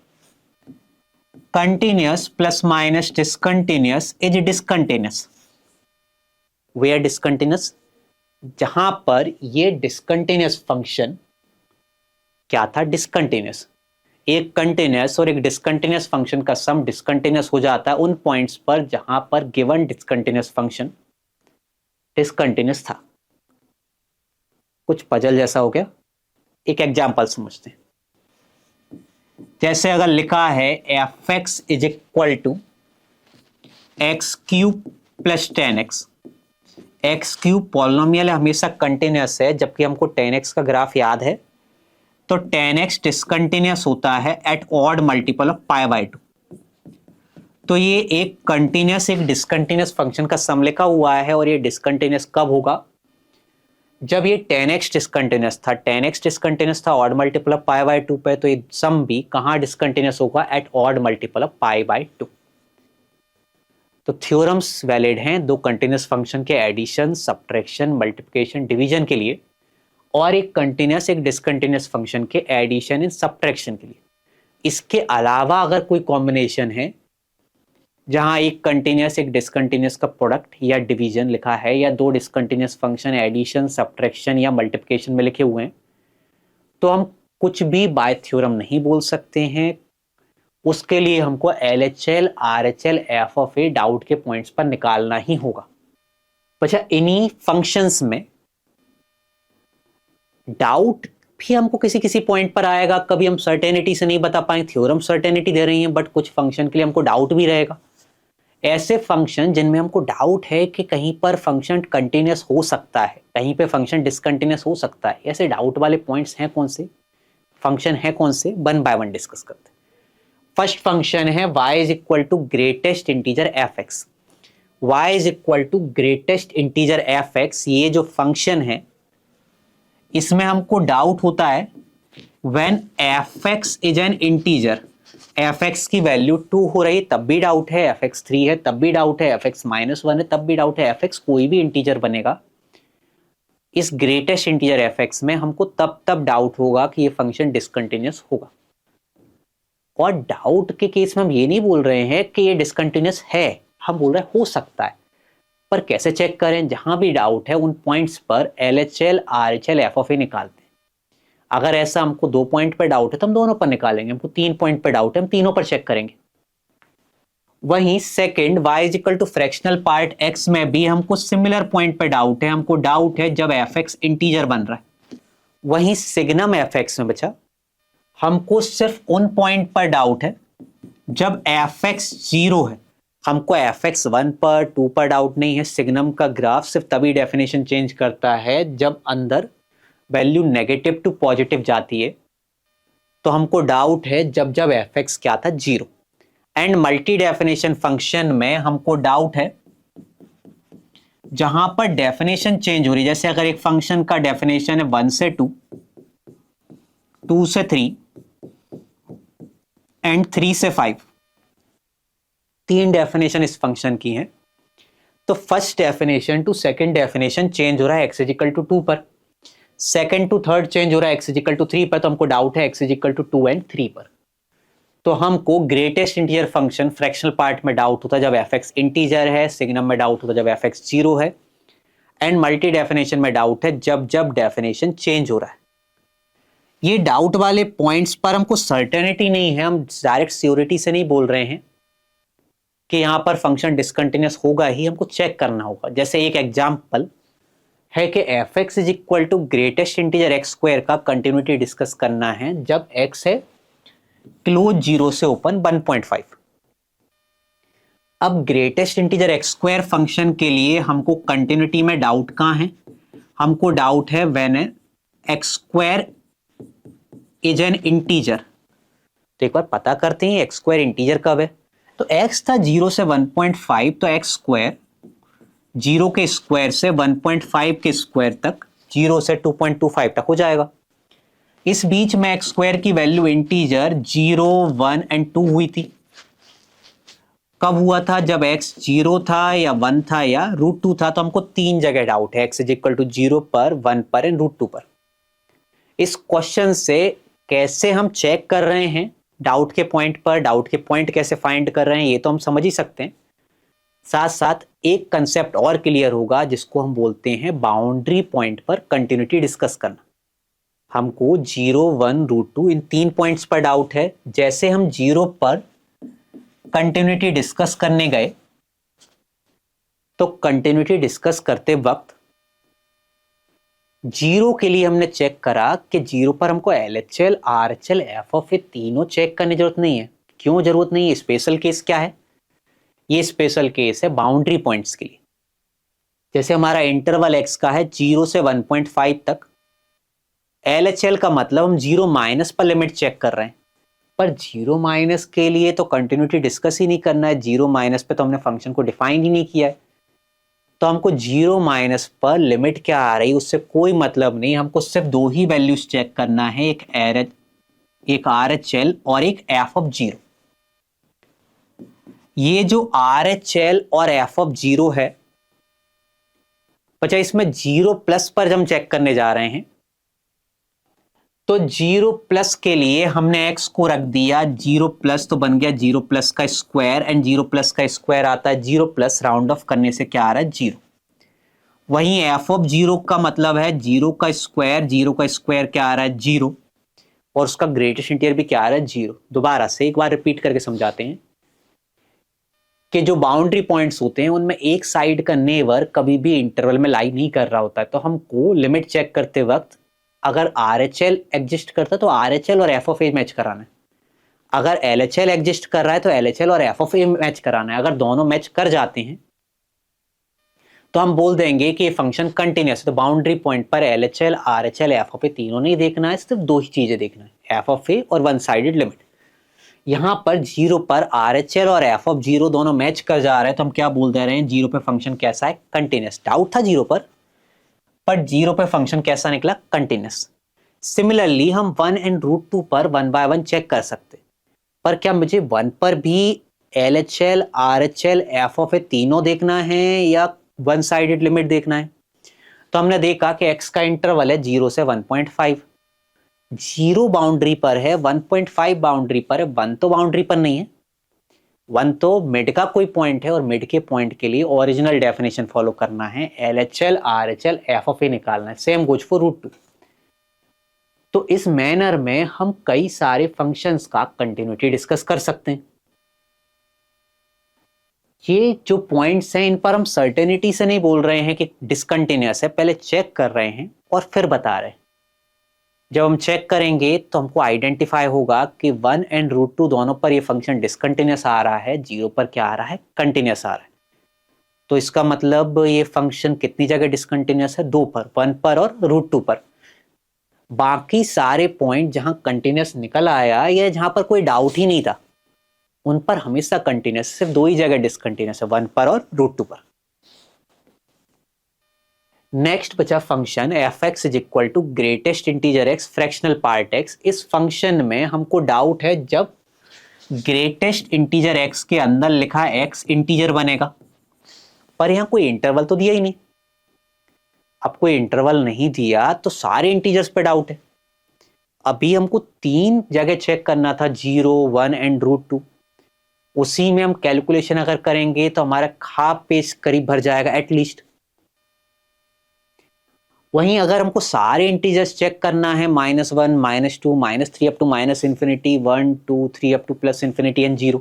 continuous plus minus discontinuous is discontinuous. Where discontinuous, जहां पर ये डिसकंटिन्यूस फंक्शन क्या था, डिसकंटिन्यूस। एक कंटिन्यूस और एक डिसकंटिन्यूस फंक्शन का सम डिसकंटिन्यूस हो जाता है उन पॉइंट्स पर जहां पर गिवन डिसकंटिन्यूस फंक्शन डिसकंटिन्यूस था। कुछ पजल जैसा हो गया। एक एग्जांपल समझते हैं। जैसे अगर लिखा है fx is equal to x cube plus 10x। X cube polynomial हमेशा कंटिन्यूस है, जबकि हमको 10x का ग्राफ याद है। तो 10x डिसकंटिन्यूस होता है at odd multiple of pi by 2। तो ये एक कंटिन्यूस एक डिसकंटिन्यूस फंक्शन का सम लिखा हुआ है और ये डिसकंटिन्यूस कब होगा, जब ये 10x डिसकंटिन्यूस था। 10x डिसकंटिन्यूस था odd multiple of pi by 2 पे, तो ये सम भी कहां डिसकंटिन्यूस होगा, at odd multiple of pi by 2। तो थ्योरम्स वैलिड हैं दो कंटिन्यूस फंक्शन के एडिशन, सब्ट्रैक्शन, मल्टीप्लिकेशन, डिवीजन के लिए, और एक कंटिन्यूस एक डिसकंटिन्यूस फंक्शन के एडिशन एंड सब्ट्रैक्शन के लिए। इसके अलावा अगर कोई कॉम्बिनेशन है जहां एक कंटिन्यूस एक डिसकंटिन्यूस का प्रोडक्ट या डिवीजन लिखा है, या दो डिसकंटिन्यूस फंक्शन एडिशन, सब्ट्रैक्शन या मल्टीप्लिकेशन में लिखे हुए हैं, तो हम कुछ भी बाय थ्योरम नहीं बोल सकते हैं। उसके लिए हमको LHL, RHL, FOF डाउट के पॉइंट्स पर निकालना ही होगा। अच्छा, इन्हीं फंक्शंस में डाउट भी हमको किसी किसी पॉइंट पर आएगा। कभी हम सर्टेनिटी से नहीं बता पाएंगे, थ्योरम सर्टेनिटी दे रही है, बट कुछ फंक्शन के लिए हमको डाउट भी रहेगा। ऐसे फंक्शन जिनमें हमको डाउट है कि कहीं पर फंक्शन कंटिन्यूस हो सकता है, कहीं पे फंक्शन डिसकंटिन्यूस हो सकता है, ऐसे डाउट वाले पॉइंट्स हैं कौन से, फंक्शन है कौन से, वन बाय वन डिस्कस करते हैं। फर्स्ट फंक्शन है y is equal to greatest integer fx। y is equal to greatest integer fx, ये जो फंक्शन है इसमें हमको डाउट होता है when fx is an integer. fx की वैल्यू 2 हो रही तब भी डाउट है, fx 3 है तब भी डाउट है, fx -1 है तब भी डाउट है, fx कोई भी इंटीजर बनेगा। इस ग्रेटेस्ट इंटीजर fx में हमको तब डाउट होगा कि ये फंक्शन डिसकंटिन्यूस होगा। और डाउट के केस में हम ये नहीं बोल रहे हैं कि ये डिसकंटिन्यूस है, हम बोल रहे हैं हो सकता है। पर कैसे चेक करें, जहां भी डाउट है उन पॉइंट्स पर LHL, RHL, FOF निकालते हैं। अगर ऐसा हमको 2 पॉइंट पर डाउट है तो हम दोनों पर निकालेंगे, हमको 3 पॉइंट पर डाउट है हम तीनों पर चेक करेंगे। वहीं second y is equal to fractional part x में भी हमको सिमिलर पॉइंट पर डाउट है। हमको डाउट है जब fx इंटीजर बन रहा है। वहीं सिग्नम fx में बचा हमको सिर्फ उन पॉइंट पर डाउट है जब fx 0 है। हमको fx 1 पर 2 पर डाउट नहीं है। सिग्नम का ग्राफ सिर्फ तभी डेफिनेशन चेंज करता है जब अंदर वैल्यू नेगेटिव टू पॉजिटिव जाती है। तो हमको डाउट है जब fx क्या था, 0। एंड मल्टी डेफिनेशन फंक्शन में हमको डाउट है जहां पर डेफिनेशन चेंज हो रही है। जैसे अगर एक फंक्शन का डेफिनेशन है 1 से 2, 2 से 3 एंड 3 से 5, 3 डेफिनेशन इस फंक्शन की हैं। तो first definition to second definition change हो रहा है x इज इक्वल टू 2 पर, सेकंड टू थर्ड चेंज हो रहा है x इज इक्वल टू 3 पर। तो हमको डाउट है x is equal to 2 and 3 पर। तो हमको greatest integer function fractional part में डाउट होता है जब fx इंटीजर है, सिग्नम में डाउट होता है जब fx 0 है, एंड मल्टी डेफिनेशन में डाउट है जब डेफिनेशन चेंज हो रहा है। ये डाउट वाले पॉइंट्स पर हमको सर्टेनिटी नहीं है, हम डायरेक्ट श्योरिटी से नहीं बोल रहे हैं कि यहां पर फंक्शन डिसकंटिन्यूस होगा ही, हमको चेक करना होगा। जैसे एक एग्जांपल है कि fx is equal to greatest integer x square का कंटिन्यूटी डिस्कस करना है जब x है क्लोज 0 से ओपन 1.5। अब greatest integer x square function के लिए हमको कंटिन्यूटी में डाउट कहां है, हमको डाउट है when x square is an integer. तो एक बार पता करते हैं x स्क्वायर इंटीजर कब है। तो x था 0 से 1.5, तो x स्क्वायर 0 के स्क्वायर से 1.5 के स्क्वायर तक, 0 से 2.25 तक हो जाएगा। इस बीच में एक्स स्क्वायर की वैल्यू इंटीजर 0, 1 एंड 2 हुई थी। कब हुआ था? जब x 0 था या 1 था या √2 था। तो हमको तीन जगह डाउट है, x इज इक्वल टू 0 पर, 1 पर एंड √2 पर। इस क्वेश्चन से कैसे हम चेक कर रहे हैं डाउट के पॉइंट पर, डाउट के पॉइंट कैसे फाइंड कर रहे हैं, ये तो हम समझ ही सकते हैं। साथ साथ एक कंसेप्ट और क्लियर होगा जिसको हम बोलते हैं बाउंड्री पॉइंट पर कंटिन्यूटी डिस्कस करना। हमको 0, 1, √2 इन तीन पॉइंट्स पर डाउट है। जैसे हम 0 पर कंटिन्यूटी डिस्कस करने गए तो कंटिन्यूटी डिस्कस करते वक्त 0 के लिए हमने चेक करा कि 0 पर हमको LHL, RHL, FA तीनों चेक करने की जरूरत नहीं है। क्यों जरूरत नहीं है? स्पेशल केस क्या है? ये स्पेशल केस है बाउंड्री पॉइंट्स के लिए। जैसे हमारा इंटरवल x का है 0 से 1.5 तक, LHL का मतलब हम 0 माइनस पर लिमिट चेक कर रहे हैं। पर 0 माइनस के लिए तो कंटिन्यूटी डिस्कस ही नहीं करना है, 0 माइनस पे तो हमने फंक्शन को डिफाइन ही नहीं किया है। तो हमको 0 माइनस पर लिमिट क्या आ रही उससे कोई मतलब नहीं, हमको सिर्फ दो ही वैल्यूज चेक करना है, एक RHL और एक f(0). ये जो RHL और f(0) है, बच्चा इसमें 0 प्लस पर जब हम चेक करने जा रहे हैं तो 0 प्लस के लिए हमने x को रख दिया 0 प्लस, तो बन गया 0 प्लस का स्क्वायर, एंड 0 प्लस का स्क्वायर आता है 0 प्लस, राउंड ऑफ करने से क्या आ रहा है? 0। वहीं f(0) का मतलब है 0 का स्क्वायर, 0 का स्क्वायर क्या आ रहा है? 0, और उसका ग्रेटेस्ट इंटीजर भी क्या आ रहा है? 0। दोबारा से एक बार रिपीट करके समझाते हैं कि जो बाउंड्री पॉइंट्स होते हैं उनमें एक साइड का नेबर कभी भी इंटरवल में लाई नहीं कर रहा होता है। तो हमको लिमिट चेक करते वक्त अगर RHL एग्जिस्ट करता है तो RHL और FA मैच कराना है, अगर LHL एग्जिस्ट कर रहा है तो LHL और FA मैच कराना है। अगर दोनों मैच कर जाते हैं तो हम बोल देंगे कि ये फंक्शन कंटिन्यूअस है। तो बाउंड्री पॉइंट पर LHL, RHL, FA तीनों नहीं देखना है, सिर्फ दो ही चीजें देखना है, FA और वन साइडेड लिमिट। यहां पर 0 पर RHL और f(0) दोनों मैच कर जा रहे हैं तो हम क्या बोल दे रहे हैं? 0 पे फंक्शन कैसा है? कंटिन्यूअस। डाउट था 0 पर 0 पे फंक्शन कैसा निकला? कंटिन्यूअस। सिमिलरली हम 1 एंड √2 पर 1 बाय 1 चेक कर सकते, पर क्या मुझे 1 पर भी LHL, RHL, FA तीनों देखना है या वन साइडेड लिमिट देखना है? तो हमने देखा कि x का इंटरवल है 0 से 1.5, 0 बाउंड्री पर है, 1.5 बाउंड्री पर है, 1 तो बाउंड्री पर नहीं है। 1 तो मिड का कोई पॉइंट है, और मिड के पॉइंट के लिए ओरिजिनल डेफिनेशन फॉलो करना है, LHL, RHL, FA निकालना है। Same goes for √2। तो इस मैनर में हम कई सारे फंक्शंस का कंटिन्यूटी डिस्कस कर सकते हैं। ये जो पॉइंट्स हैं इन पर हम सर्टेनिटी से नहीं बोल रहे हैं कि डिसकंटिन्यूअस है, पहले चेक कर रहे हैं और फिर बता रहे हैं। जब हम चेक करेंगे तो हमको आइडेंटिफाई होगा कि 1 एंड √2 दोनों पर ये फंक्शन डिसकंटिन्यूअस आ रहा है, 0 पर क्या आ रहा है? कंटिन्यूअस आ रहा है। तो इसका मतलब ये फंक्शन कितनी जगह डिसकंटिन्यूअस है? 2 पर, 1 पर और √2 पर। बाकी सारे पॉइंट जहां कंटिन्यूअस निकल आया या जहां पर कोई डाउट ही नहीं था, उन पर हमेशा कंटिन्यूअस, सिर्फ दो ही जगह डिसकंटिन्यूअस है, 1 पर और √2 पर। नेक्स्ट बचा function f(x) is equal to greatest integer x fractional part x। इस फंक्शन में हमको डाउट है जब ग्रेटेस्ट इंटीजर x के अंदर लिखा x इंटीजर बनेगा, पर यहां कोई इंटरवल तो दिया ही नहीं। अब कोई इंटरवल नहीं दिया तो सारे इंटीजर्स पे डाउट है। अभी हमको तीन जगह चेक करना था, 0, 1 एंड √2। उसी में हम कैलकुलेशन अगर करेंगे तो हमारा हाफ पेज करीब भर जाएगा एटलीस्ट। वहीं अगर हमको सारे इंटीजर्स चेक करना है, -1, -2, -3 up to -infinity, 1, 2, 3 up to +infinity and 0,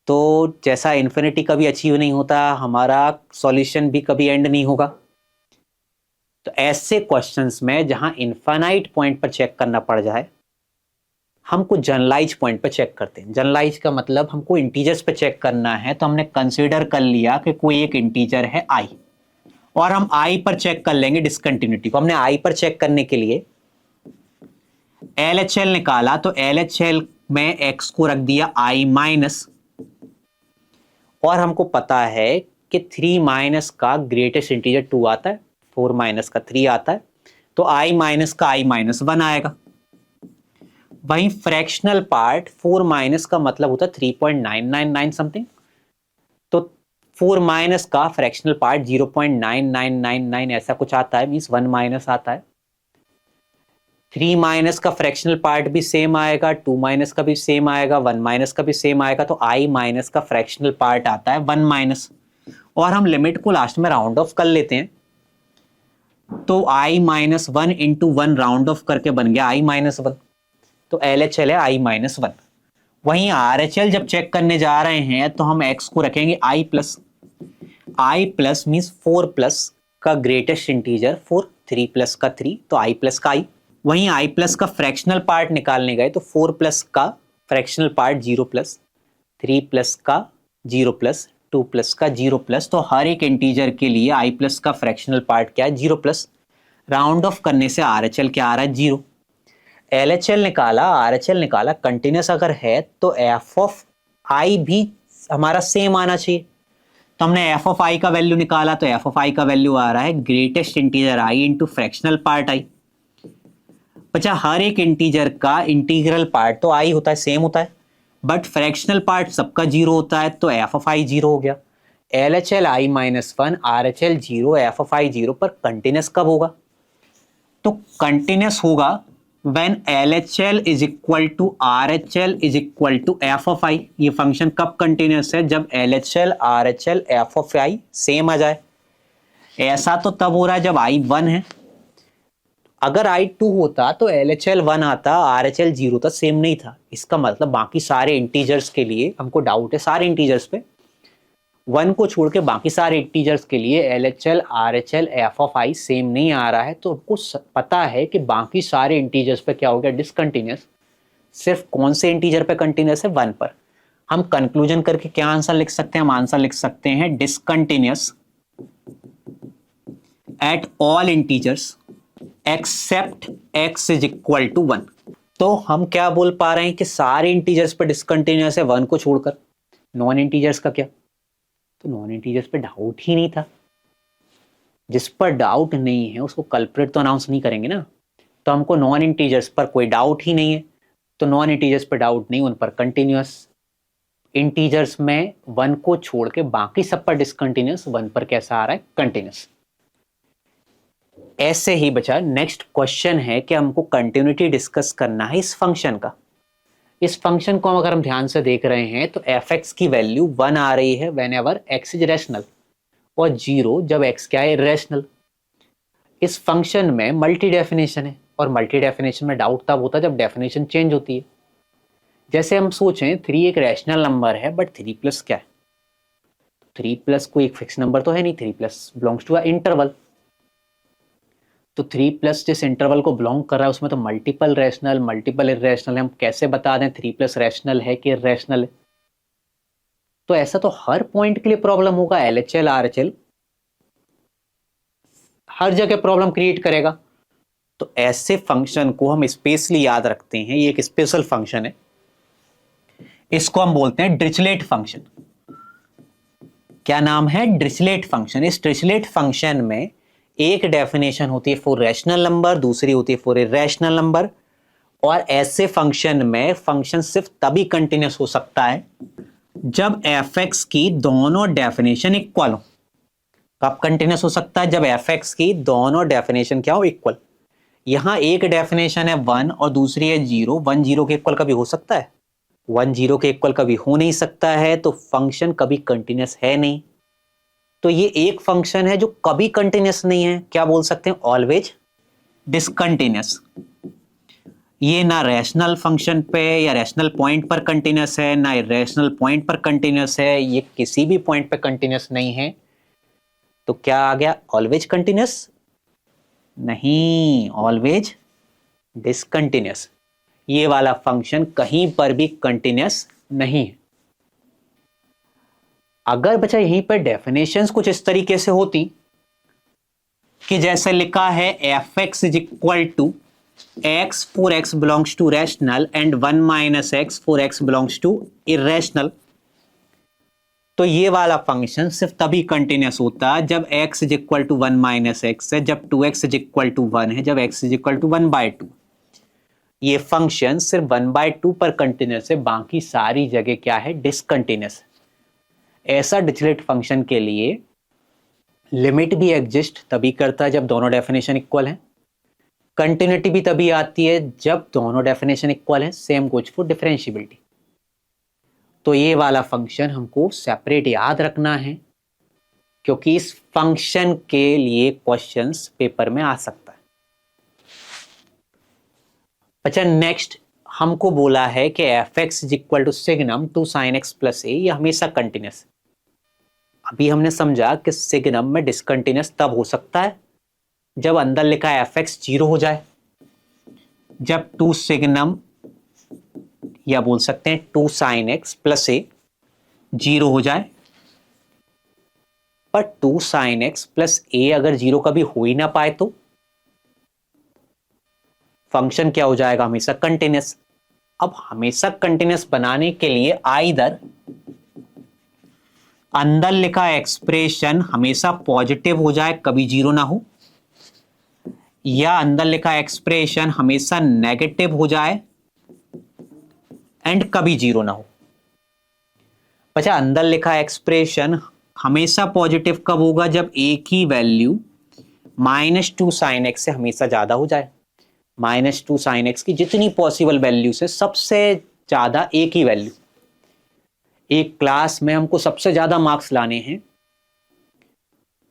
तो जैसा इन्फिनिटी कभी अचीव नहीं होता, हमारा सॉल्यूशन भी कभी एंड नहीं होगा। तो ऐसे क्वेश्चंस में जहां इनफाइनाइट पॉइंट पर चेक करना पड़ जाए, हमको जनरलाइज पॉइंट पर चेक करते हैं। जनरलाइज का मतलब हमको इंटीजर्स पे चेक करना है, तो हमने कंसीडर कर लिया कि कोई एक इंटीजर है i, और हम i पर चेक कर लेंगे डिसकंटिन्यूटी को। हमने i पर चेक करने के लिए LHL निकाला, तो LHL में x को रख दिया i माइनस, और हमको पता है कि 3 माइनस का ग्रेटेस्ट इंटीजर 2 आता है, 4 माइनस का 3 आता है, तो i माइनस का i माइनस 1 आएगा। वहीं फ्रैक्शनल पार्ट 4 माइनस का मतलब होता है 3.999 समथिंग, तो 4 माइनस का फ्रैक्शनल पार्ट 0.9999 ऐसा कुछ आता है, मींस 1 माइनस आता है। 3 माइनस का फ्रैक्शनल पार्ट भी सेम आएगा, 2 माइनस का भी सेम आएगा, 1 माइनस का भी सेम आएगा, तो i माइनस का फ्रैक्शनल पार्ट आता है 1 माइनस। और हम लिमिट को लास्ट में राउंड ऑफ कर लेते हैं, तो i minus 1 into 1 round of करके बन गया i माइनस 1, तो LHL है i माइनस 1। वहीं RHL जब चेक करने जा रहे हैं तो हम x को रखेंगे i प्लस मीन्स 4 प्लस का ग्रेटेस्ट इंटीजर 4, 3 प्लस का 3, तो i प्लस का i। वहीं i प्लस का फ्रैक्शनल पार्ट निकालने गए तो 4 प्लस का फ्रैक्शनल पार्ट 0 प्लस, 3 प्लस का 0 प्लस, 2 प्लस का 0 प्लस, तो हर एक इंटीजर के लिए i प्लस का फ्रैक्शनल पार्ट क्या है 0 प्लस। राउंड ऑफ करने से RHL क्या आ रहा है 0। LHL निकाला, RHL निकाला, कंटिन्यूस अगर है तो f ऑफ i भी हमारा सेम आना चाहिए, तो हमने f ऑफ i का वैल्यू निकाला, तो f ऑफ i का वैल्यू आ रहा है greatest integer i into fractional part i। बच्चा हर एक इंटीजर का इंटीग्रल पार्ट तो i होता है, सेम होता है, बट फ्रैक्शनल पार्ट सबका 0 होता है, तो f ऑफ i 0 हो गया। LHL i minus 1, RHL 0, f of i 0, पर कंटिन्यूस कब होगा? तो कंटिन्यूस होगा when LHL is equal to RHL is equal to f of i। ये फंक्शन कब कंटिन्यूस है? जब LHL RHL f of i same आ जाए। ऐसा तो तब हो रहा है जब i 1 है, अगर i 2 होता तो LHL 1 आता, RHL 0 था, सेम नहीं था। इसका मतलब बाकी सारे इंटीजर्स के लिए हमको डाउट है, सारे इंटीजर्स पे 1 को छोड़ के बाकी सारे इंटीजर्स के लिए LHL RHL f of i same नहीं आ रहा है, तो हमको पता है कि बाकी सारे इंटीजर्स पे क्या हो गया डिसकंटिन्यूस। सिर्फ कौन से इंटीजर पे कंटिन्यूस है? 1 पर। हम कंक्लूजन करके क्या आंसर लिख सकते हैं? हम आंसर लिख सकते हैं discontinuous at all integers except x is equal to 1। तो हम क्या बोल पा रहे हैं कि सारे इंटीजर्स पे डिसकंटिन्यूस है 1 को छोड़कर। नॉन इंटीजर्स का क्या? तो नॉन इंटीजर्स पे डाउट ही नहीं था। जिस पर डाउट नहीं है उसको कल्प्रिट तो अनाउंस नहीं करेंगे ना, तो हमको नॉन इंटीजर्स पर कोई डाउट ही नहीं है, तो नॉन इंटीजर्स पर डाउट नहीं, उन पर कंटिन्यूअस। इंटीजर्स में 1 को छोड़ के बाकी सब पर डिसकंटिन्यूअस, 1 पर कैसा आ रहा है? कंटिन्यूअस। ऐसे ही बचा नेक्स्ट क्वेश्चन है कि हमको कंटिन्यूटी डिस्कस करना है इस फंक्शन का। इस फंक्शन को अगर हम ध्यान से देख रहे हैं तो fx की वैल्यू 1 आ रही है when ever x is rational, और 0 जब x क्या है? इरेशनल। इस फंक्शन में मल्टी डेफिनेशन है, और मल्टी डेफिनेशन में डाउट तब होता है जब डेफिनेशन चेंज होती है। जैसे हम सोचें 3 एक रैशनल नंबर है, बट 3 प्लस क्या है? 3 प्लस कोई एक फिक्स नंबर तो है नहीं, 3 प्लस बिलोंग्स टू इंटरवल, तो 3 प्लस जिस इंटरवल को बिलोंग कर रहा है उसमें तो मल्टीपल रैशनल मल्टीपल इरेशनल है। हम कैसे बता दें 3 प्लस रैशनल है कि इरेशनल है? तो ऐसा तो हर पॉइंट के लिए प्रॉब्लम होगा। LHL RHL हर जगह प्रॉब्लम क्रिएट करेगा। तो ऐसे फंक्शन को हम स्पेशली याद रखते हैं, ये एक स्पेशल फंक्शन है, इसको हम बोलते हैं डिरिचलेट फंक्शन। क्या नाम है? Dirichlet function. इस डिरिचलेट फंक्शन में एक डेफिनेशन होती है फॉर रैशनल नंबर, दूसरी होती है फॉर इरेशनल नंबर, और ऐसे फंक्शन में फंक्शन सिर्फ तभी कंटिन्यूस हो सकता है जब fx की दोनों डेफिनेशन इक्वल हो। कब कंटिन्यूस हो सकता है? जब fx की दोनों डेफिनेशन क्या हो? इक्वल। यहां एक डेफिनेशन है 1 और दूसरी है 0। 1 0 के इक्वल कभी हो सकता है? 1 0 के इक्वल कभी हो नहीं सकता है, तो फंक्शन कभी कंटिन्यूस है नहीं। तो ये एक फंक्शन है जो कभी कंटिन्यूस नहीं है, क्या बोल सकते हैं? Always discontinuous. ये ना रैशनल फंक्शन पे या रैशनल पॉइंट पर कंटिन्यूस है, ना इरेशनल पॉइंट पर कंटिन्यूस है, ये किसी भी पॉइंट पर कंटिन्यूस नहीं है। तो क्या आ गया? ऑलवेज कंटिन्यूस नहीं, ऑलवेज डिसकंटिन्यूस। ये वाला फंक्शन कहीं पर भी कंटिन्यूस नहीं है। अगर बच्चा यहीं पर डेफिनेशंस कुछ इस तरीके से होती कि जैसे लिखा है fx is equal to x for x belongs to rational and 1 minus x for x belongs to irrational, तो ये वाला फंक्शन सिर्फ तभी कंटिन्यूस होता है जब x is equal to 1 minus x है, जब 2x इज इक्वल टू 1 है, जब x इज इक्वल टू 1/2। ये फंक्शन सिर्फ 1/2 पर कंटिन्यूस है, बाकी सारी जगह क्या है, डिसकंटिन्यूस। ऐसा डिरिचलेट फंक्शन के लिए लिमिट भी एग्जिस्ट तभी करता है जब दोनों डेफिनेशन इक्वल हैं, कंटिन्यूटी भी तभी आती है जब दोनों डेफिनेशन इक्वल हैं। Same goes for differentiability. तो ये वाला फंक्शन हमको सेपरेट याद रखना है, क्योंकि इस फंक्शन के लिए क्वेश्चंस पेपर में आ सकता है। अच्छा, नेक्स्ट हमको बोला है कि f x is equal to signum 2 sin x plus a, ये हमेशा कंटिन्यूस। अभी हमने समझा कि सिग्नम में डिसकंटिन्यूस तब हो सकता है जब अंदर लिखा एफ एक्स 0 हो जाए, जब 2 सिग्नम या बोल सकते हैं 2 sin x प्लस ए 0 हो जाए। पर 2 sin x प्लस ए अगर 0 कभी हो ही ना पाए तो फंक्शन क्या हो जाएगा, हमेशा कंटिन्यूस। अब हमेशा कंटिन्यूस बनाने के लिए आइदर अंदर लिखा एक्सप्रेशन हमेशा पॉजिटिव हो जाए, कभी 0 ना हो, या अंदर लिखा एक्सप्रेशन हमेशा नेगेटिव हो जाए एंड कभी 0 ना हो। अच्छा, अंदर लिखा एक्सप्रेशन हमेशा पॉजिटिव कब होगा, जब ए की वैल्यू -2 sin x से हमेशा ज्यादा हो जाए। -2 sin x की जितनी पॉसिबल वैल्यू से सबसे ज्यादा ए की वैल्यू। एक क्लास में हमको सबसे ज्यादा मार्क्स लाने हैं,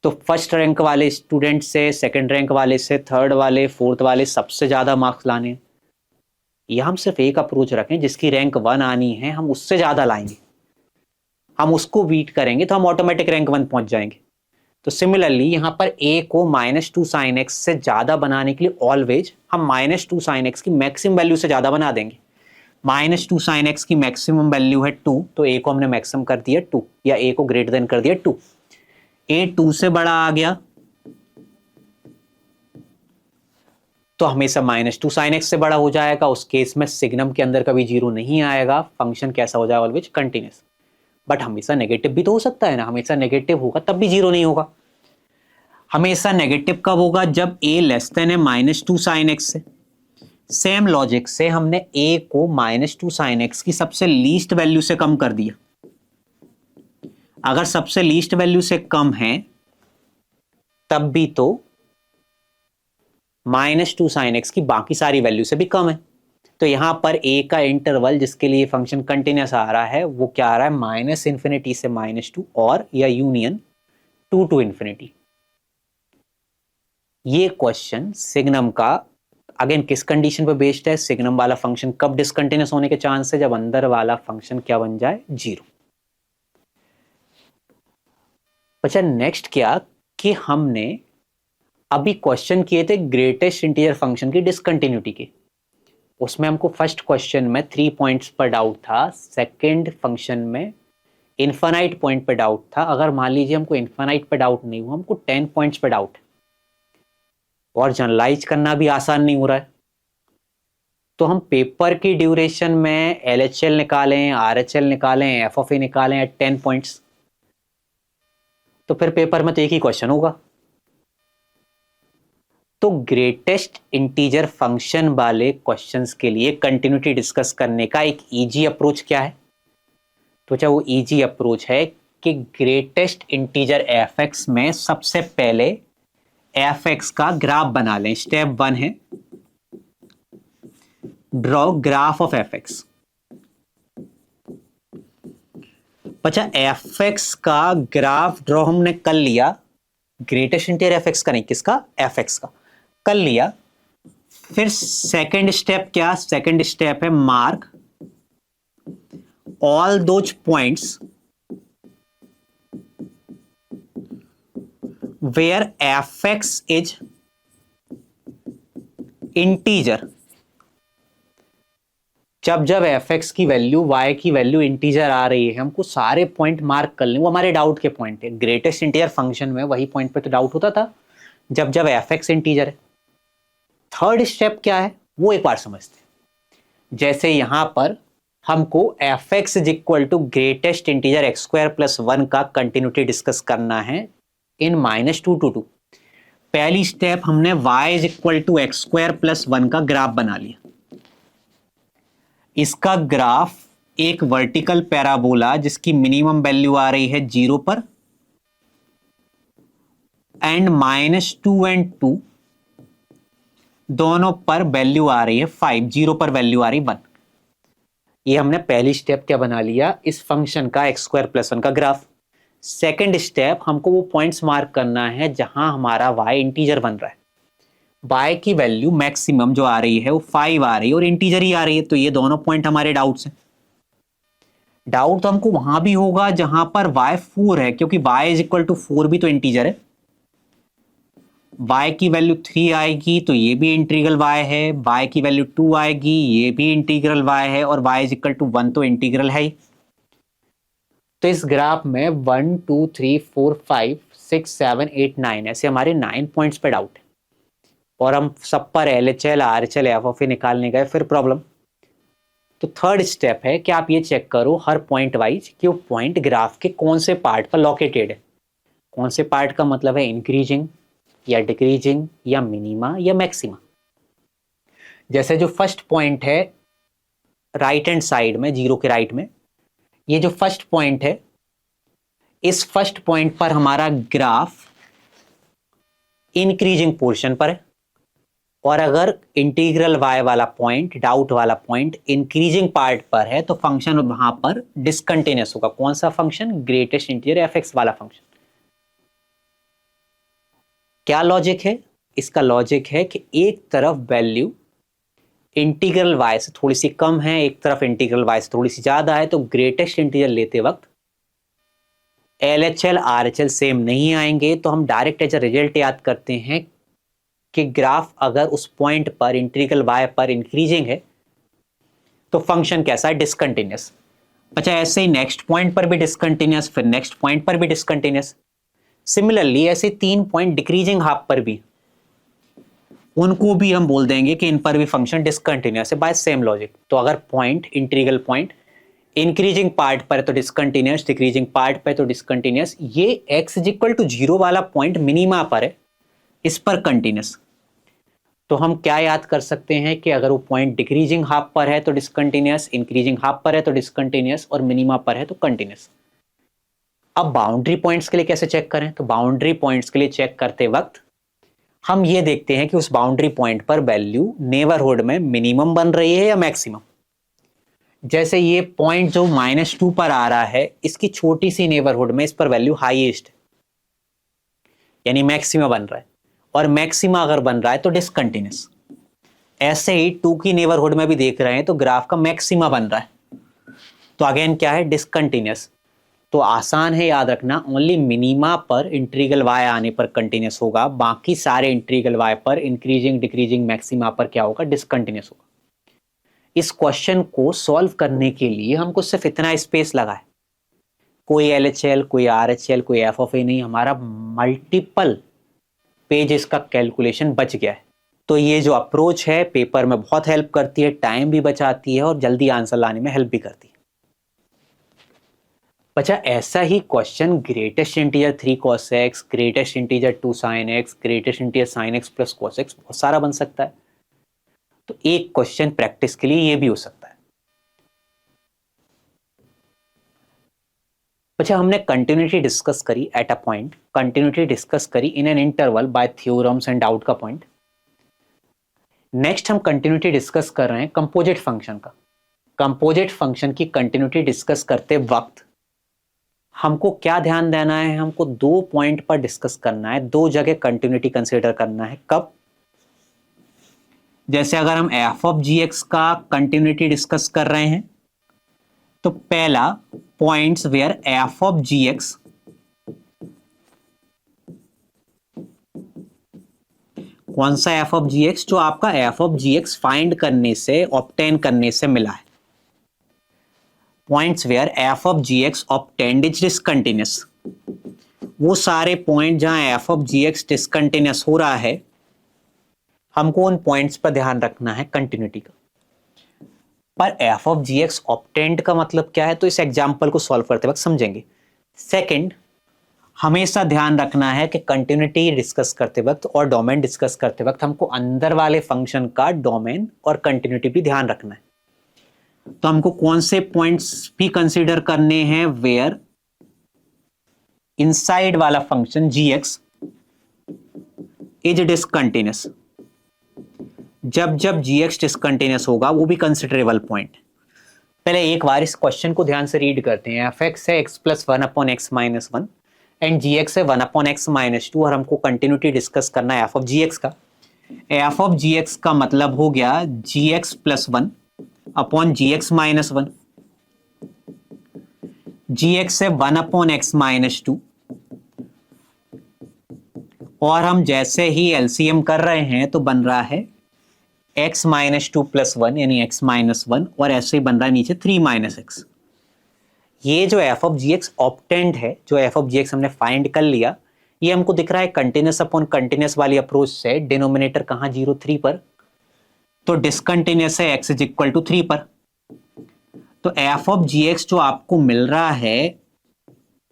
तो फर्स्ट रैंक वाले स्टूडेंट से, सेकंड रैंक वाले से, थर्ड वाले, फोर्थ वाले सबसे ज्यादा मार्क्स लाने हैं। या हम सिर्फ एक अप्रोच रखें, जिसकी रैंक 1 आनी है हम उससे ज्यादा लाएंगे, हम उसको बीट करेंगे तो हम ऑटोमेटिक रैंक 1 पहुंच जाएंगे। तो सिमिलरली यहां पर a को -2 sin x से ज्यादा बनाने के लिए ऑलवेज हम -2 sin x की मैक्सिमम वैल्यू से ज्यादा बना देंगे। -2 sin x की मैक्सिमम वैल्यू है 2, तो a को हमने मैक्सिमम कर दिया 2, या a को ग्रेटर देन कर दिया 2। a 2 से बड़ा आ गया तो हमेशा -2 sin x से बड़ा हो जाएगा। उस केस में सिग्नम के अंदर कभी 0 नहीं आएगा, फंक्शन कैसा हो जाएगा, ऑलवेज कंटिन्यूस। बट हमेशा नेगेटिव भी तो हो सकता है ना, हमेशा नेगेटिव होगा तब भी 0 नहीं होगा। हमेशा नेगेटिव कब होगा, जब a लेस देन है -2 sin x से। सेम लॉजिक से हमने a को -2 sin x की सबसे लीस्ट वैल्यू से कम कर दिया। अगर सबसे लीस्ट वैल्यू से कम है तब भी तो -2 sin x की बाकी सारी वैल्यू से भी कम है। तो यहां पर a का इंटरवल जिसके लिए फंक्शन कंटिन्यूस आ रहा है वो क्या आ रहा है, -∞ से -2 और या यूनियन 2 to ∞। ये क्वेश्चन सिग्नम का अगेन किस कंडीशन पे बेस्ड है, सिग्नम वाला फंक्शन कब डिसकंटिन्यूस होने के चांस है, जब अंदर वाला फंक्शन क्या बन जाए, 0। अच्छा, नेक्स्ट क्या कि हमने अभी क्वेश्चन किए थे ग्रेटेस्ट इंटीजर फंक्शन की डिसकंटिन्यूटी के। उसमें हमको फर्स्ट क्वेश्चन में 3 पॉइंट्स पर डाउट था, सेकंड फंक्शन में इनफाइनाइट पॉइंट पर डाउट था। अगर मान लीजिए हमको इनफाइनाइट पर डाउट नहीं हुआ, हमको 10 पॉइंट्स पर डाउट है और जनरलाइज करना भी आसान नहीं हो रहा है, तो हम पेपर की ड्यूरेशन में LHL निकालें, RHL निकालें, FA निकालें एट 10 पॉइंट्स, तो फिर पेपर में तो एक ही क्वेश्चन होगा। तो ग्रेटेस्ट इंटीजर फंक्शन वाले क्वेश्चंस के लिए कंटिन्यूटी डिस्कस करने का एक इजी अप्रोच क्या है, तो क्या वो इजी अप्रोच है कि ग्रेटेस्ट इंटीजर f(x) में सबसे पहले f(x) का ग्राफ बना लें। स्टेप 1 है ड्रॉ ग्राफ ऑफ f(x). अच्छा, f(x) का ग्राफ ड्रॉ हमने कर लिया, ग्रेटेस्ट इंटीजर f(x) का नहीं, किसका, f(x) का कर लिया। फिर सेकंड स्टेप क्या, सेकंड स्टेप है mark all those points where f(x) is integer. जब जब f(x) की वैल्यू, y की वैल्यू इंटीजर आ रही है, हमको सारे पॉइंट मार्क कर लें, वो हमारे डाउट के पॉइंट है। ग्रेटेस्ट इंटीजर फंक्शन में वही पॉइंट पे तो डाउट होता था जब जब f(x) इंटीजर है। थर्ड स्टेप क्या है वो एक बार समझते हैं। जैसे यहां पर हमको f x is equal to greatest integer x square plus 1 का कंटिन्यूटी डिस्कस करना है इन -2 to 2। पहली स्टेप हमने y is equal to x square plus 1 का ग्राफ बना लिया। इसका ग्राफ एक वर्टिकल पैराबोला जिसकी मिनिमम वैल्यू आ रही है 0 पर एंड -2 and 2 दोनों पर वैल्यू आ रही है 5, 0 पर वैल्यू आ रही 1। ये हमने पहली स्टेप क्या बना लिया, इस फंक्शन का एक्स स्क्वायर प्लस 1 का ग्राफ। सेकंड स्टेप हमको वो पॉइंट्स मार्क करना है जहां हमारा y इंटीजर बन रहा है। y की वैल्यू मैक्सिमम जो आ रही है वो 5 आ रही है और इंटीजर ही आ रही है, तो ये दोनों पॉइंट हमारे डाउट्स हैं। डाउट तो हमको वहां भी होगा जहां पर y 4 है, क्योंकि y इज इक्वल टू 4 भी तो इंटीजर है। y की वैल्यू 3 आएगी तो ये भी इंटीग्रल y है, y की वैल्यू 2 आएगी ये भी इंटीग्रल y है, और y इज इक्वल टू 1 तो इंटीग्रल है ही। तो इस ग्राफ में 1 2 3 4 5 6 7 8 9 ऐसे हमारे 9 पॉइंट्स पे डाउट है, और हम सब पर LHL RHL FOF निकालने गए, फिर प्रॉब्लम। तो थर्ड स्टेप है कि आप ये चेक करो हर पॉइंट वाइज कि वो पॉइंट ग्राफ के कौन से पार्ट पर लोकेटेड है। कौन से पार्ट का मतलब है इंक्रीजिंग या डिक्रीजिंग या मिनिमा या मैक्सिमा। जैसे जो फर्स्ट पॉइंट है राइट हैंड साइड में 0 के राइट में, ये जो फर्स्ट पॉइंट है, इस फर्स्ट पॉइंट पर हमारा ग्राफ इंक्रीजिंग पोर्शन पर है, और अगर इंटीग्रल y वाला पॉइंट, डाउट वाला पॉइंट इंक्रीजिंग पार्ट पर है तो फंक्शन वहां पर डिसकंटिन्यूअस होगा। कौन सा function, greatest integer F x वाला फंक्शन। क्या लॉजिक है इसका? लॉजिक है कि एक तरफ वैल्यू इंटीग्रल y से थोड़ी सी कम है, एक तरफ इंटीग्रल y से थोड़ी सी ज्यादा है, तो ग्रेटेस्ट इंटीजर लेते वक्त LHL RHL सेम नहीं आएंगे, तो हम डायरेक्ट एज अ रिजल्ट याद करते हैं कि ग्राफ अगर उस पॉइंट पर इंटीग्रल y पर इंक्रीजिंग है तो फंक्शन कैसा है, डिसकंटिन्यूअस। अच्छा, ऐसे ही नेक्स्ट पॉइंट पर भी डिसकंटिन्यूअस, फिर नेक्स्ट पॉइंट पर भी डिसकंटिन्यूअस। सिमिलरली ऐसे 3 पॉइंट डिक्रीजिंग हाफ पर भी, उनको भी हम बोल देंगे कि इन पर भी फंक्शन डिसकंटिन्यूअस है बाय सेम लॉजिक। तो अगर point, integral point increasing part पर है तो डिसकंटिन्यूअस, डिक्रीजिंग पार्ट पर है तो डिसकंटिन्यूअस। ये x इज इक्वल टू 0 वाला पॉइंट मिनिमा पर है, इस पर कंटिन्यूअस। तो हम क्या याद कर सकते हैं कि अगर वो पॉइंट डिक्रीजिंग हाफ पर है तो डिसकंटिन्यूअस, इंक्रीजिंग हाफ पर है तो डिसकंटिन्यूअस, और मिनिमा पर है तो कंटिन्यूअस। अब बाउंड्री पॉइंट्स के लिए कैसे चेक करें? तो बाउंड्री पॉइंट्स के लिए चेक करते वक्त हम ये देखते हैं कि उस बाउंड्री पॉइंट पर वैल्यू नेबरहुड में मिनिमम बन रही है या मैक्सिमम। जैसे ये पॉइंट जो -2 पर आ रहा है, इसकी छोटी सी नेबरहुड में इस पर वैल्यू हाईएस्ट यानी मैक्सिमा बन रहा है, और मैक्सिमा अगर बन रहा है तो डिसकंटिन्यूअस। ऐसे ही 2 की नेबरहुड में भी देख रहे हैं तो ग्राफ का मैक्सिमा बन रहा है, तो अगेन क्या है, डिसकंटिन्यूअस। तो आसान है याद रखना, ओनली मिनिमा पर इंटीग्रल y आने पर कंटिन्यूअस होगा, बाकी सारे इंटीग्रल y पर इंक्रीजिंग, डिक्रीजिंग, मैक्सिमा पर क्या होगा, डिसकंटिन्यूअस होगा। इस क्वेश्चन को सॉल्व करने के लिए हमको सिर्फ इतना स्पेस लगा है, कोई LHL, कोई RHL, कोई FOF नहीं, हमारा मल्टीपल पेजेस का कैलकुलेशन बच गया है। तो ये जो अप्रोच है पेपर में बहुत हेल्प करती है, टाइम भी बचाती है और जल्दी आंसर लाने में हेल्प भी करती है। बचा ऐसा ही question greatest integer 3 cos x, greatest integer 2 sin x, greatest integer sin x plus cos x, बहुत सारा बन सकता है। तो एक क्वेश्चन प्रैक्टिस के लिए ये भी हो सकता है। अच्छा, हमने कंटिन्यूटी डिस्कस करी at a point, continuity discuss करी in an interval by theorems and doubt का पॉइंट। नेक्स्ट हम कंटिन्यूटी डिस्कस कर रहे हैं कंपोजिट फंक्शन का। कंपोजिट फंक्शन की कंटिन्यूटी डिस्कस करते वक्त हमको क्या ध्यान देना है, हमको 2 पॉइंट पर डिस्कस करना है, 2 जगह कंटिन्यूटी कंसीडर करना है। कब? जैसे अगर हम एफ ऑफ जी एक्स का कंटिन्यूटी डिस्कस कर रहे हैं तो पहला points where f of g x कौन सा, एफ ऑफ जी एक्स जो आपका f of g x find करने से, ऑब्टेन करने से मिला है। Points where f of g x obtained is discontinuous, वो सारे पॉइंट जहां f of g x discontinuous हो रहा है, हमको उन पॉइंट्स पर ध्यान रखना है कंटिन्यूटी का। पर f of g x obtained का मतलब क्या है, तो इस एग्जाम्पल को सॉल्व करते वक्त समझेंगे। सेकंड, हमेशा ध्यान रखना है कि कंटिन्यूटी डिस्कस करते वक्त और डोमेन डिस्कस करते वक्त हमको अंदर वाले फंक्शन का डोमेन और कंटिन्यूटी भी ध्यान रखना है। तो हमको कौन से पॉइंट्स भी कंसीडर करने हैं, वेयर इनसाइड वाला function g x is discontinuous. जब जब जी एक्स डिसकंटिन्यूअस होगा वो भी कंसिडरेबल पॉइंट। पहले एक बार इस क्वेश्चन को ध्यान से रीड करते हैं। एफ एक्स है x plus one upon x minus one and g x है one upon x minus two, और हमको कंटिन्यूटी डिस्कस करना है एफ ऑफ जी एक्स का। एफ ऑफ जी एक्स का मतलब हो गया g x plus one upon g x minus one. G x है one upon x minus two, और हम जैसे ही एलसीएम कर रहे हैं तो बन रहा है x minus two plus one यानी x माइनस वन, और ऐसे ही बन रहा है नीचे 3 माइनस एक्स। ये जो f of g x obtained है, जो एफ ऑफ जी एक्स हमने फाइंड कर लिया, ये हमको दिख रहा है कंटिन्यूस अपॉन कंटिन्यूस वाली अप्रोच से। डिनोमिनेटर कहां 0 3 पर, तो डिसकंटिन्यूस है x इज इक्वल टू 3 पर। तो एफ ऑफ जी एक्स जो आपको मिल रहा है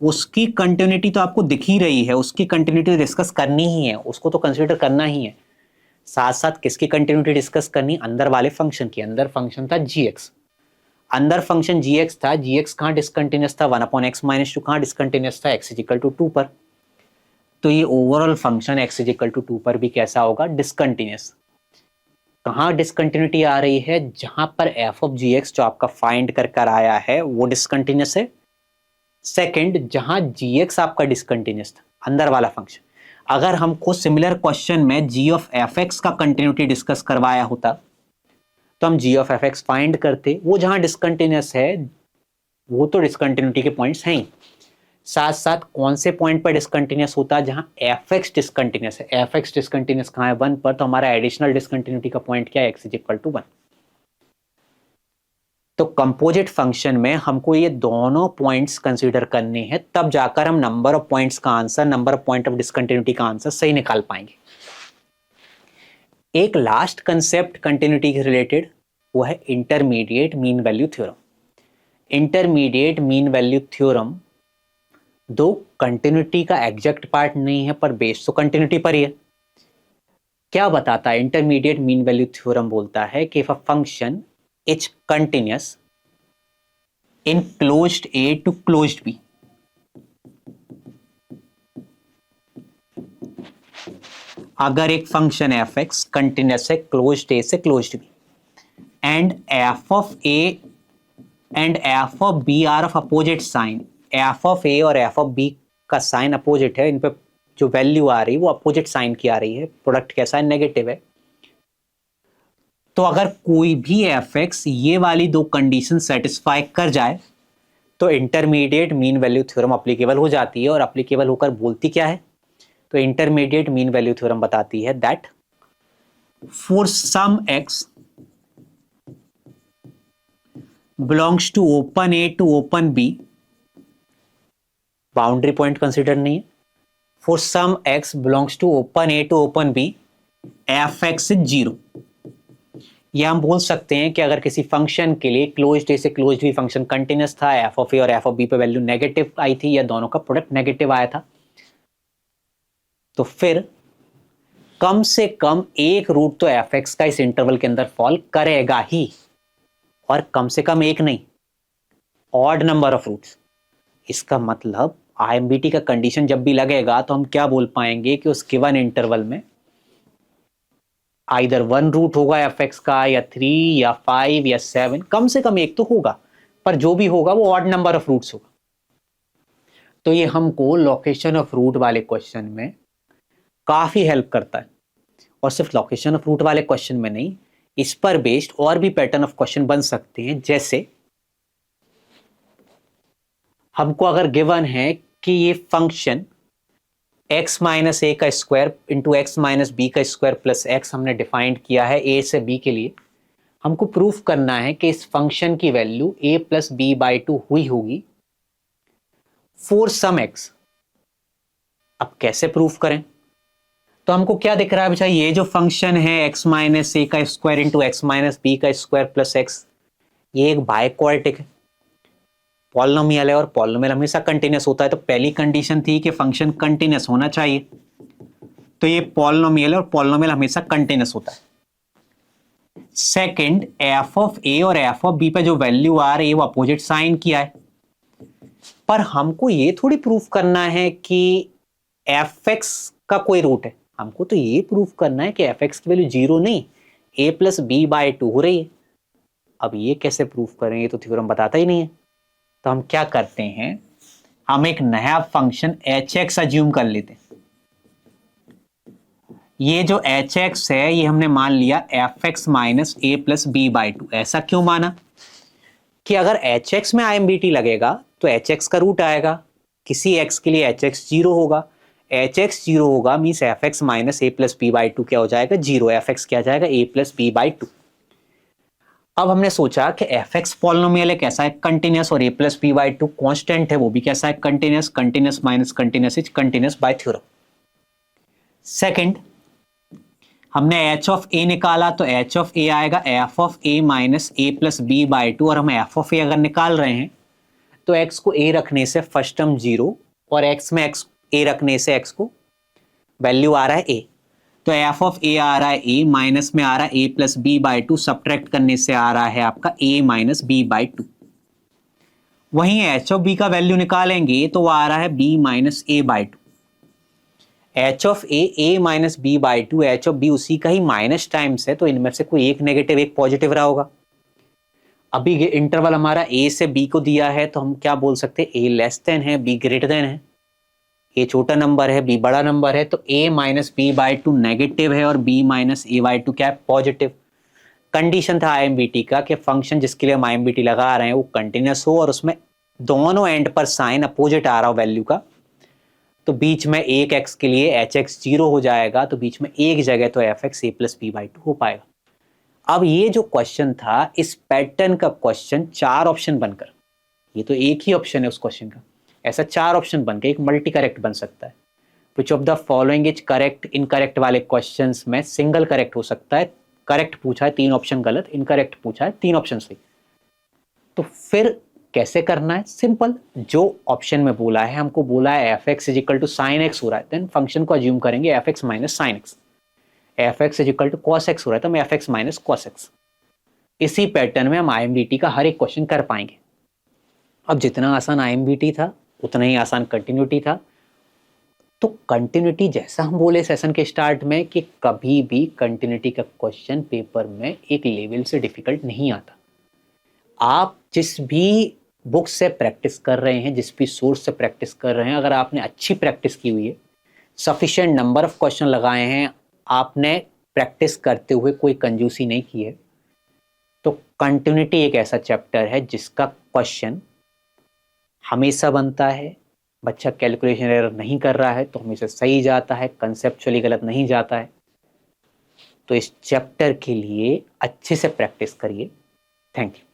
उसकी कंटिन्यूटी तो आपको दिख ही रही है, उसकी कंटिन्यूटी डिस्कस करनी ही है, उसको तो कंसीडर करना ही है। साथ साथ किसकी कंटिन्यूटी डिस्कस करनी, अंदर वाले फंक्शन की। अंदर फंक्शन था जी एक्स, अंदर फंक्शन जी एक्स था। जी एक्स कहां डिसकंटिन्यूअस था, one upon x minus two कहां डिसकंटिन्यूअस था, एक्स इज इक्वल टू 2 पर। तो ये overall function x is equal to 2 पर भी कैसा होगा, डिसकंटिन्यूअस। कहां डिसकंटिन्यूटी आ रही है, जहां पर एफ ऑफ जी एक्स जो आपका फाइंड कर आया है वो डिसकंटिन्यूअस है। सेकंड, जहां जी एक्स आपका डिसकंटिन्यूअस था, अंदर वाला फंक्शन। अगर हमको सिमिलर क्वेश्चन में जी ऑफ एफ एक्स का कंटिन्यूटी डिस्कस करवाया होता तो हम जी ऑफ एफ एक्स फाइंड करते। वो जहां डिसकंटिन्यूअस है वो तो डिसकंटिन्यूटी के पॉइंट्स हैं ही, साथ साथ कौन से पॉइंट पर डिसकंटिन्यूअस होता है, जहां एफ एक्स डिसकंटिन्यूअस है। एफ एक्स डिसकंटिन्यूअस कहां है, 1 पर, तो हमारा एडिशनल डिसकंटिन्यूटी का पॉइंट क्या है, एक्स इज इक्वल टू 1। तो कंपोजिट फंक्शन में हमको ये दोनों पॉइंट्स कंसीडर करने हैं, तब जाकर हम नंबर ऑफ पॉइंट्स का answer, number of point of discontinuity का आंसर सही निकाल पाएंगे। एक लास्ट कंसेप्ट कंटिन्यूटी के रिलेटेड, वो है intermediate mean value theorem. Intermediate mean value theorem दो कंटिन्यूटी का एग्जैक्ट पार्ट नहीं है, पर बेस तो कंटिन्यूटी पर ही है। क्या बताता है इंटरमीडिएट मीन वैल्यू थ्योरम, बोलता है कि if a function is continuous in closed a to closed b, अगर एक फंक्शन एफ एक्स कंटिन्यूअस है क्लोज्ड ए से closed b, and f of a and f of b are of opposite sign, f of a और f of b का sign opposite है, इन पे जो वैल्यू आ रही है वो अपोजिट साइन की आ रही है, प्रोडक्ट कैसा है, नेगेटिव है। तो अगर कोई भी एफ एक्स ये वाली दो कंडीशन सेटिस्फाई कर जाए तो intermediate mean value theorem applicable हो जाती है। और अप्लीकेबल होकर बोलती क्या है, तो इंटरमीडिएट मीन वैल्यू थ्योरम बताती है that for some x belongs to open a to open b, boundary point consider नहीं है, for some x belongs to open a to open b f x is 0। या हम बोल सकते हैं कि अगर किसी फंक्शन के लिए क्लोज्ड ए से क्लोज्ड बी फंक्शन कंटिन्यूअस था, एफ ऑफ ए और एफ ऑफ बी पे वैल्यू नेगेटिव आई थी, या दोनों का प्रोडक्ट नेगेटिव आया था, तो फिर कम से कम एक रूट तो एफ एक्स का इस इंटरवल के अंदर फॉल करेगा ही, और कम से कम एक नहीं, ऑड नंबर ऑफ रूट्स। इसका मतलब आईएमबीटी का कंडीशन जब भी लगेगा तो हम क्या बोल पाएंगे कि उस गिवन इंटरवल में आइदर 1 रूट होगा एफ एक्स का, या 3 या 5 या 7, कम से कम एक तो होगा, पर जो भी होगा वो ऑड नंबर ऑफ रूट्स होगा। तो ये हमको लोकेशन ऑफ रूट वाले क्वेश्चन में काफी हेल्प करता है। और सिर्फ लोकेशन ऑफ रूट वाले क्वेश्चन में नहीं, इस पर बेस्ड और भी पैटर्न ऑफ क्वेश्चन बन सकते हैं। जैसे हमको अगर गिवन है कि ये फंक्शन x माइनस ए का square into x minus b का स्क्वायर प्लस एक्स हमने डिफाइंड किया है a से b के लिए, हमको प्रूफ करना है कि इस फंक्शन की value a plus b by 2 हुई होगी फॉर सम x। अब कैसे प्रूफ करें, तो हमको क्या दिख रहा है बच्चा, ये जो फंक्शन है x माइनस ए का square into x minus b का स्क्वायर प्लस एक्स, ये एक बायक्वाड्रेटिक है, पॉलिनोमियल है और पॉलिनोमियल हमेशा कंटिन्यूस होता है, तो पहली कंडीशन थी कि फंक्शन कंटिन्यूस होना चाहिए, तो ये पॉलिनोमियल और पॉलिनोमियल हमेशा कंटिन्यूस होता है। सेकंड, एफ ऑफ ए और एफ ऑफ बी पे जो वैल्यू आ रही है वो अपोजिट साइन किया है, पर हमको ये थोड़ी प्रूफ करना है कि एफ एक्स का कोई रूट है, हमको तो ये प्रूफ करना है कि एफ एक्स की वैल्यू 0 नहीं a प्लस बी बाई 2 हो रही है। अब ये कैसे प्रूफ करेंगे, तो थ्योरम बताता ही नहीं है। तो हम क्या करते हैं, हम एक नया फंक्शन एच एक्स अज्यूम कर लेते हैं। ये जो एच एक्स है ये हमने मान लिया f x minus a plus b by 2। ऐसा क्यों माना कि अगर एच एक्स में IMBT लगेगा तो एच एक्स का रूट आएगा, किसी एक्स के लिए एच एक्स 0 होगा, एच एक्स 0 होगा means f x minus a plus b by 2 क्या हो जाएगा 0, एफ एक्स क्या जाएगा ए प्लस बी बाई 2। अब हमने सोचा कि एफ एक्स पॉलिनोमियल है, कैसा है कंटिन्यूस, और a plus b by 2 constant है, वो भी कैसा है continuous, continuous minus continuous is continuous by theorem. Second, हमने एच ऑफ ए निकाला, तो एच ऑफ ए आएगा f of a minus a plus b by 2, और हम एफ ऑफ ए अगर निकाल रहे हैं तो एक्स को ए रखने से फर्स्ट टर्म 0 और एक्स में एक्स ए रखने से एक्स को वैल्यू आ रहा है ए, तो एफ ऑफ ए आ रहा है ए, माइनस में आ रहा है ए प्लस बी बाई 2, सब्ट्रैक्ट करने से आ रहा है आपका ए माइनस बी बाई 2। वहीं एच ऑफ बी का वैल्यू निकालेंगे तो वो आ रहा है b minus a by 2। H of a minus b by 2, h of b उसी का ही माइनस टाइम्स है, तो इनमें से कोई एक नेगेटिव एक पॉजिटिव रहा होगा। अभी ये इंटरवल हमारा ए से बी को दिया है, तो हम क्या बोल सकते हैं, ए लेस देन है बी ग्रेटर देन है, ए छोटा नंबर है बी बड़ा नंबर है, तो ए माइनस बी बाई 2 नेगेटिव है और बी माइनस ए बाई 2 क्या है पॉजिटिव। कंडीशन था IMBT का कि फंक्शन जिसके लिए हम IMBT लगा रहे हैं वो कंटिन्यूस हो और उसमें दोनों एंड पर साइन अपोजिट आ रहा हो वैल्यू का, तो बीच में एक एक्स के लिए एच एक्स 0 हो जाएगा, तो बीच में एक जगह तो f x a plus b by 2 हो पाएगा। अब ये जो क्वेश्चन था, इस पैटर्न का क्वेश्चन 4 ऑप्शन बनकर, ये तो एक ही ऑप्शन है उस क्वेश्चन का, ऐसा 4 ऑप्शन बनकर एक मल्टी करेक्ट बन सकता है। Which of the following is correct, incorrect वाले क्वेश्चंस में सिंगल करेक्ट हो सकता है। करेक्ट पूछा है 3 ऑप्शन गलत, इनकरेक्ट पूछा है 3 ऑप्शन सही। तो फिर कैसे करना है, सिंपल, जो ऑप्शन में बोला है, हमको बोला है f x is equal to sine x हो रहा है, देन फंक्शन को अज्यूम करेंगे f x minus sine x. F x is equal to cos x हो रहा है तो हम f x minus cos x. इसी पैटर्न में हम IMBT का हर एक क्वेश्चन कर पाएंगे। अब जितना आसान IMBT था उतना ही आसान कंटिन्यूटी था। तो कंटिन्यूटी जैसा हम बोले सेशन के स्टार्ट में कि कभी भी कंटिन्यूटी का क्वेश्चन पेपर में एक लेवल से डिफिकल्ट नहीं आता। आप जिस भी बुक से प्रैक्टिस कर रहे हैं, जिस भी सोर्स से प्रैक्टिस कर रहे हैं, अगर आपने अच्छी प्रैक्टिस की हुई है, सफिशिएंट नंबर ऑफ क्वेश्चन लगाए हैं, आपने प्रैक्टिस करते हुए कोई कंजूसी नहीं की है, तो कंटिन्यूटी एक ऐसा चैप्टर है जिसका क्वेश्चन हमेशा बनता है। बच्चा कैलकुलेशन एरर नहीं कर रहा है तो हमेशा सही जाता है, कंसेप्चुअली गलत नहीं जाता है। तो इस चैप्टर के लिए अच्छे से प्रैक्टिस करिए। Thank you.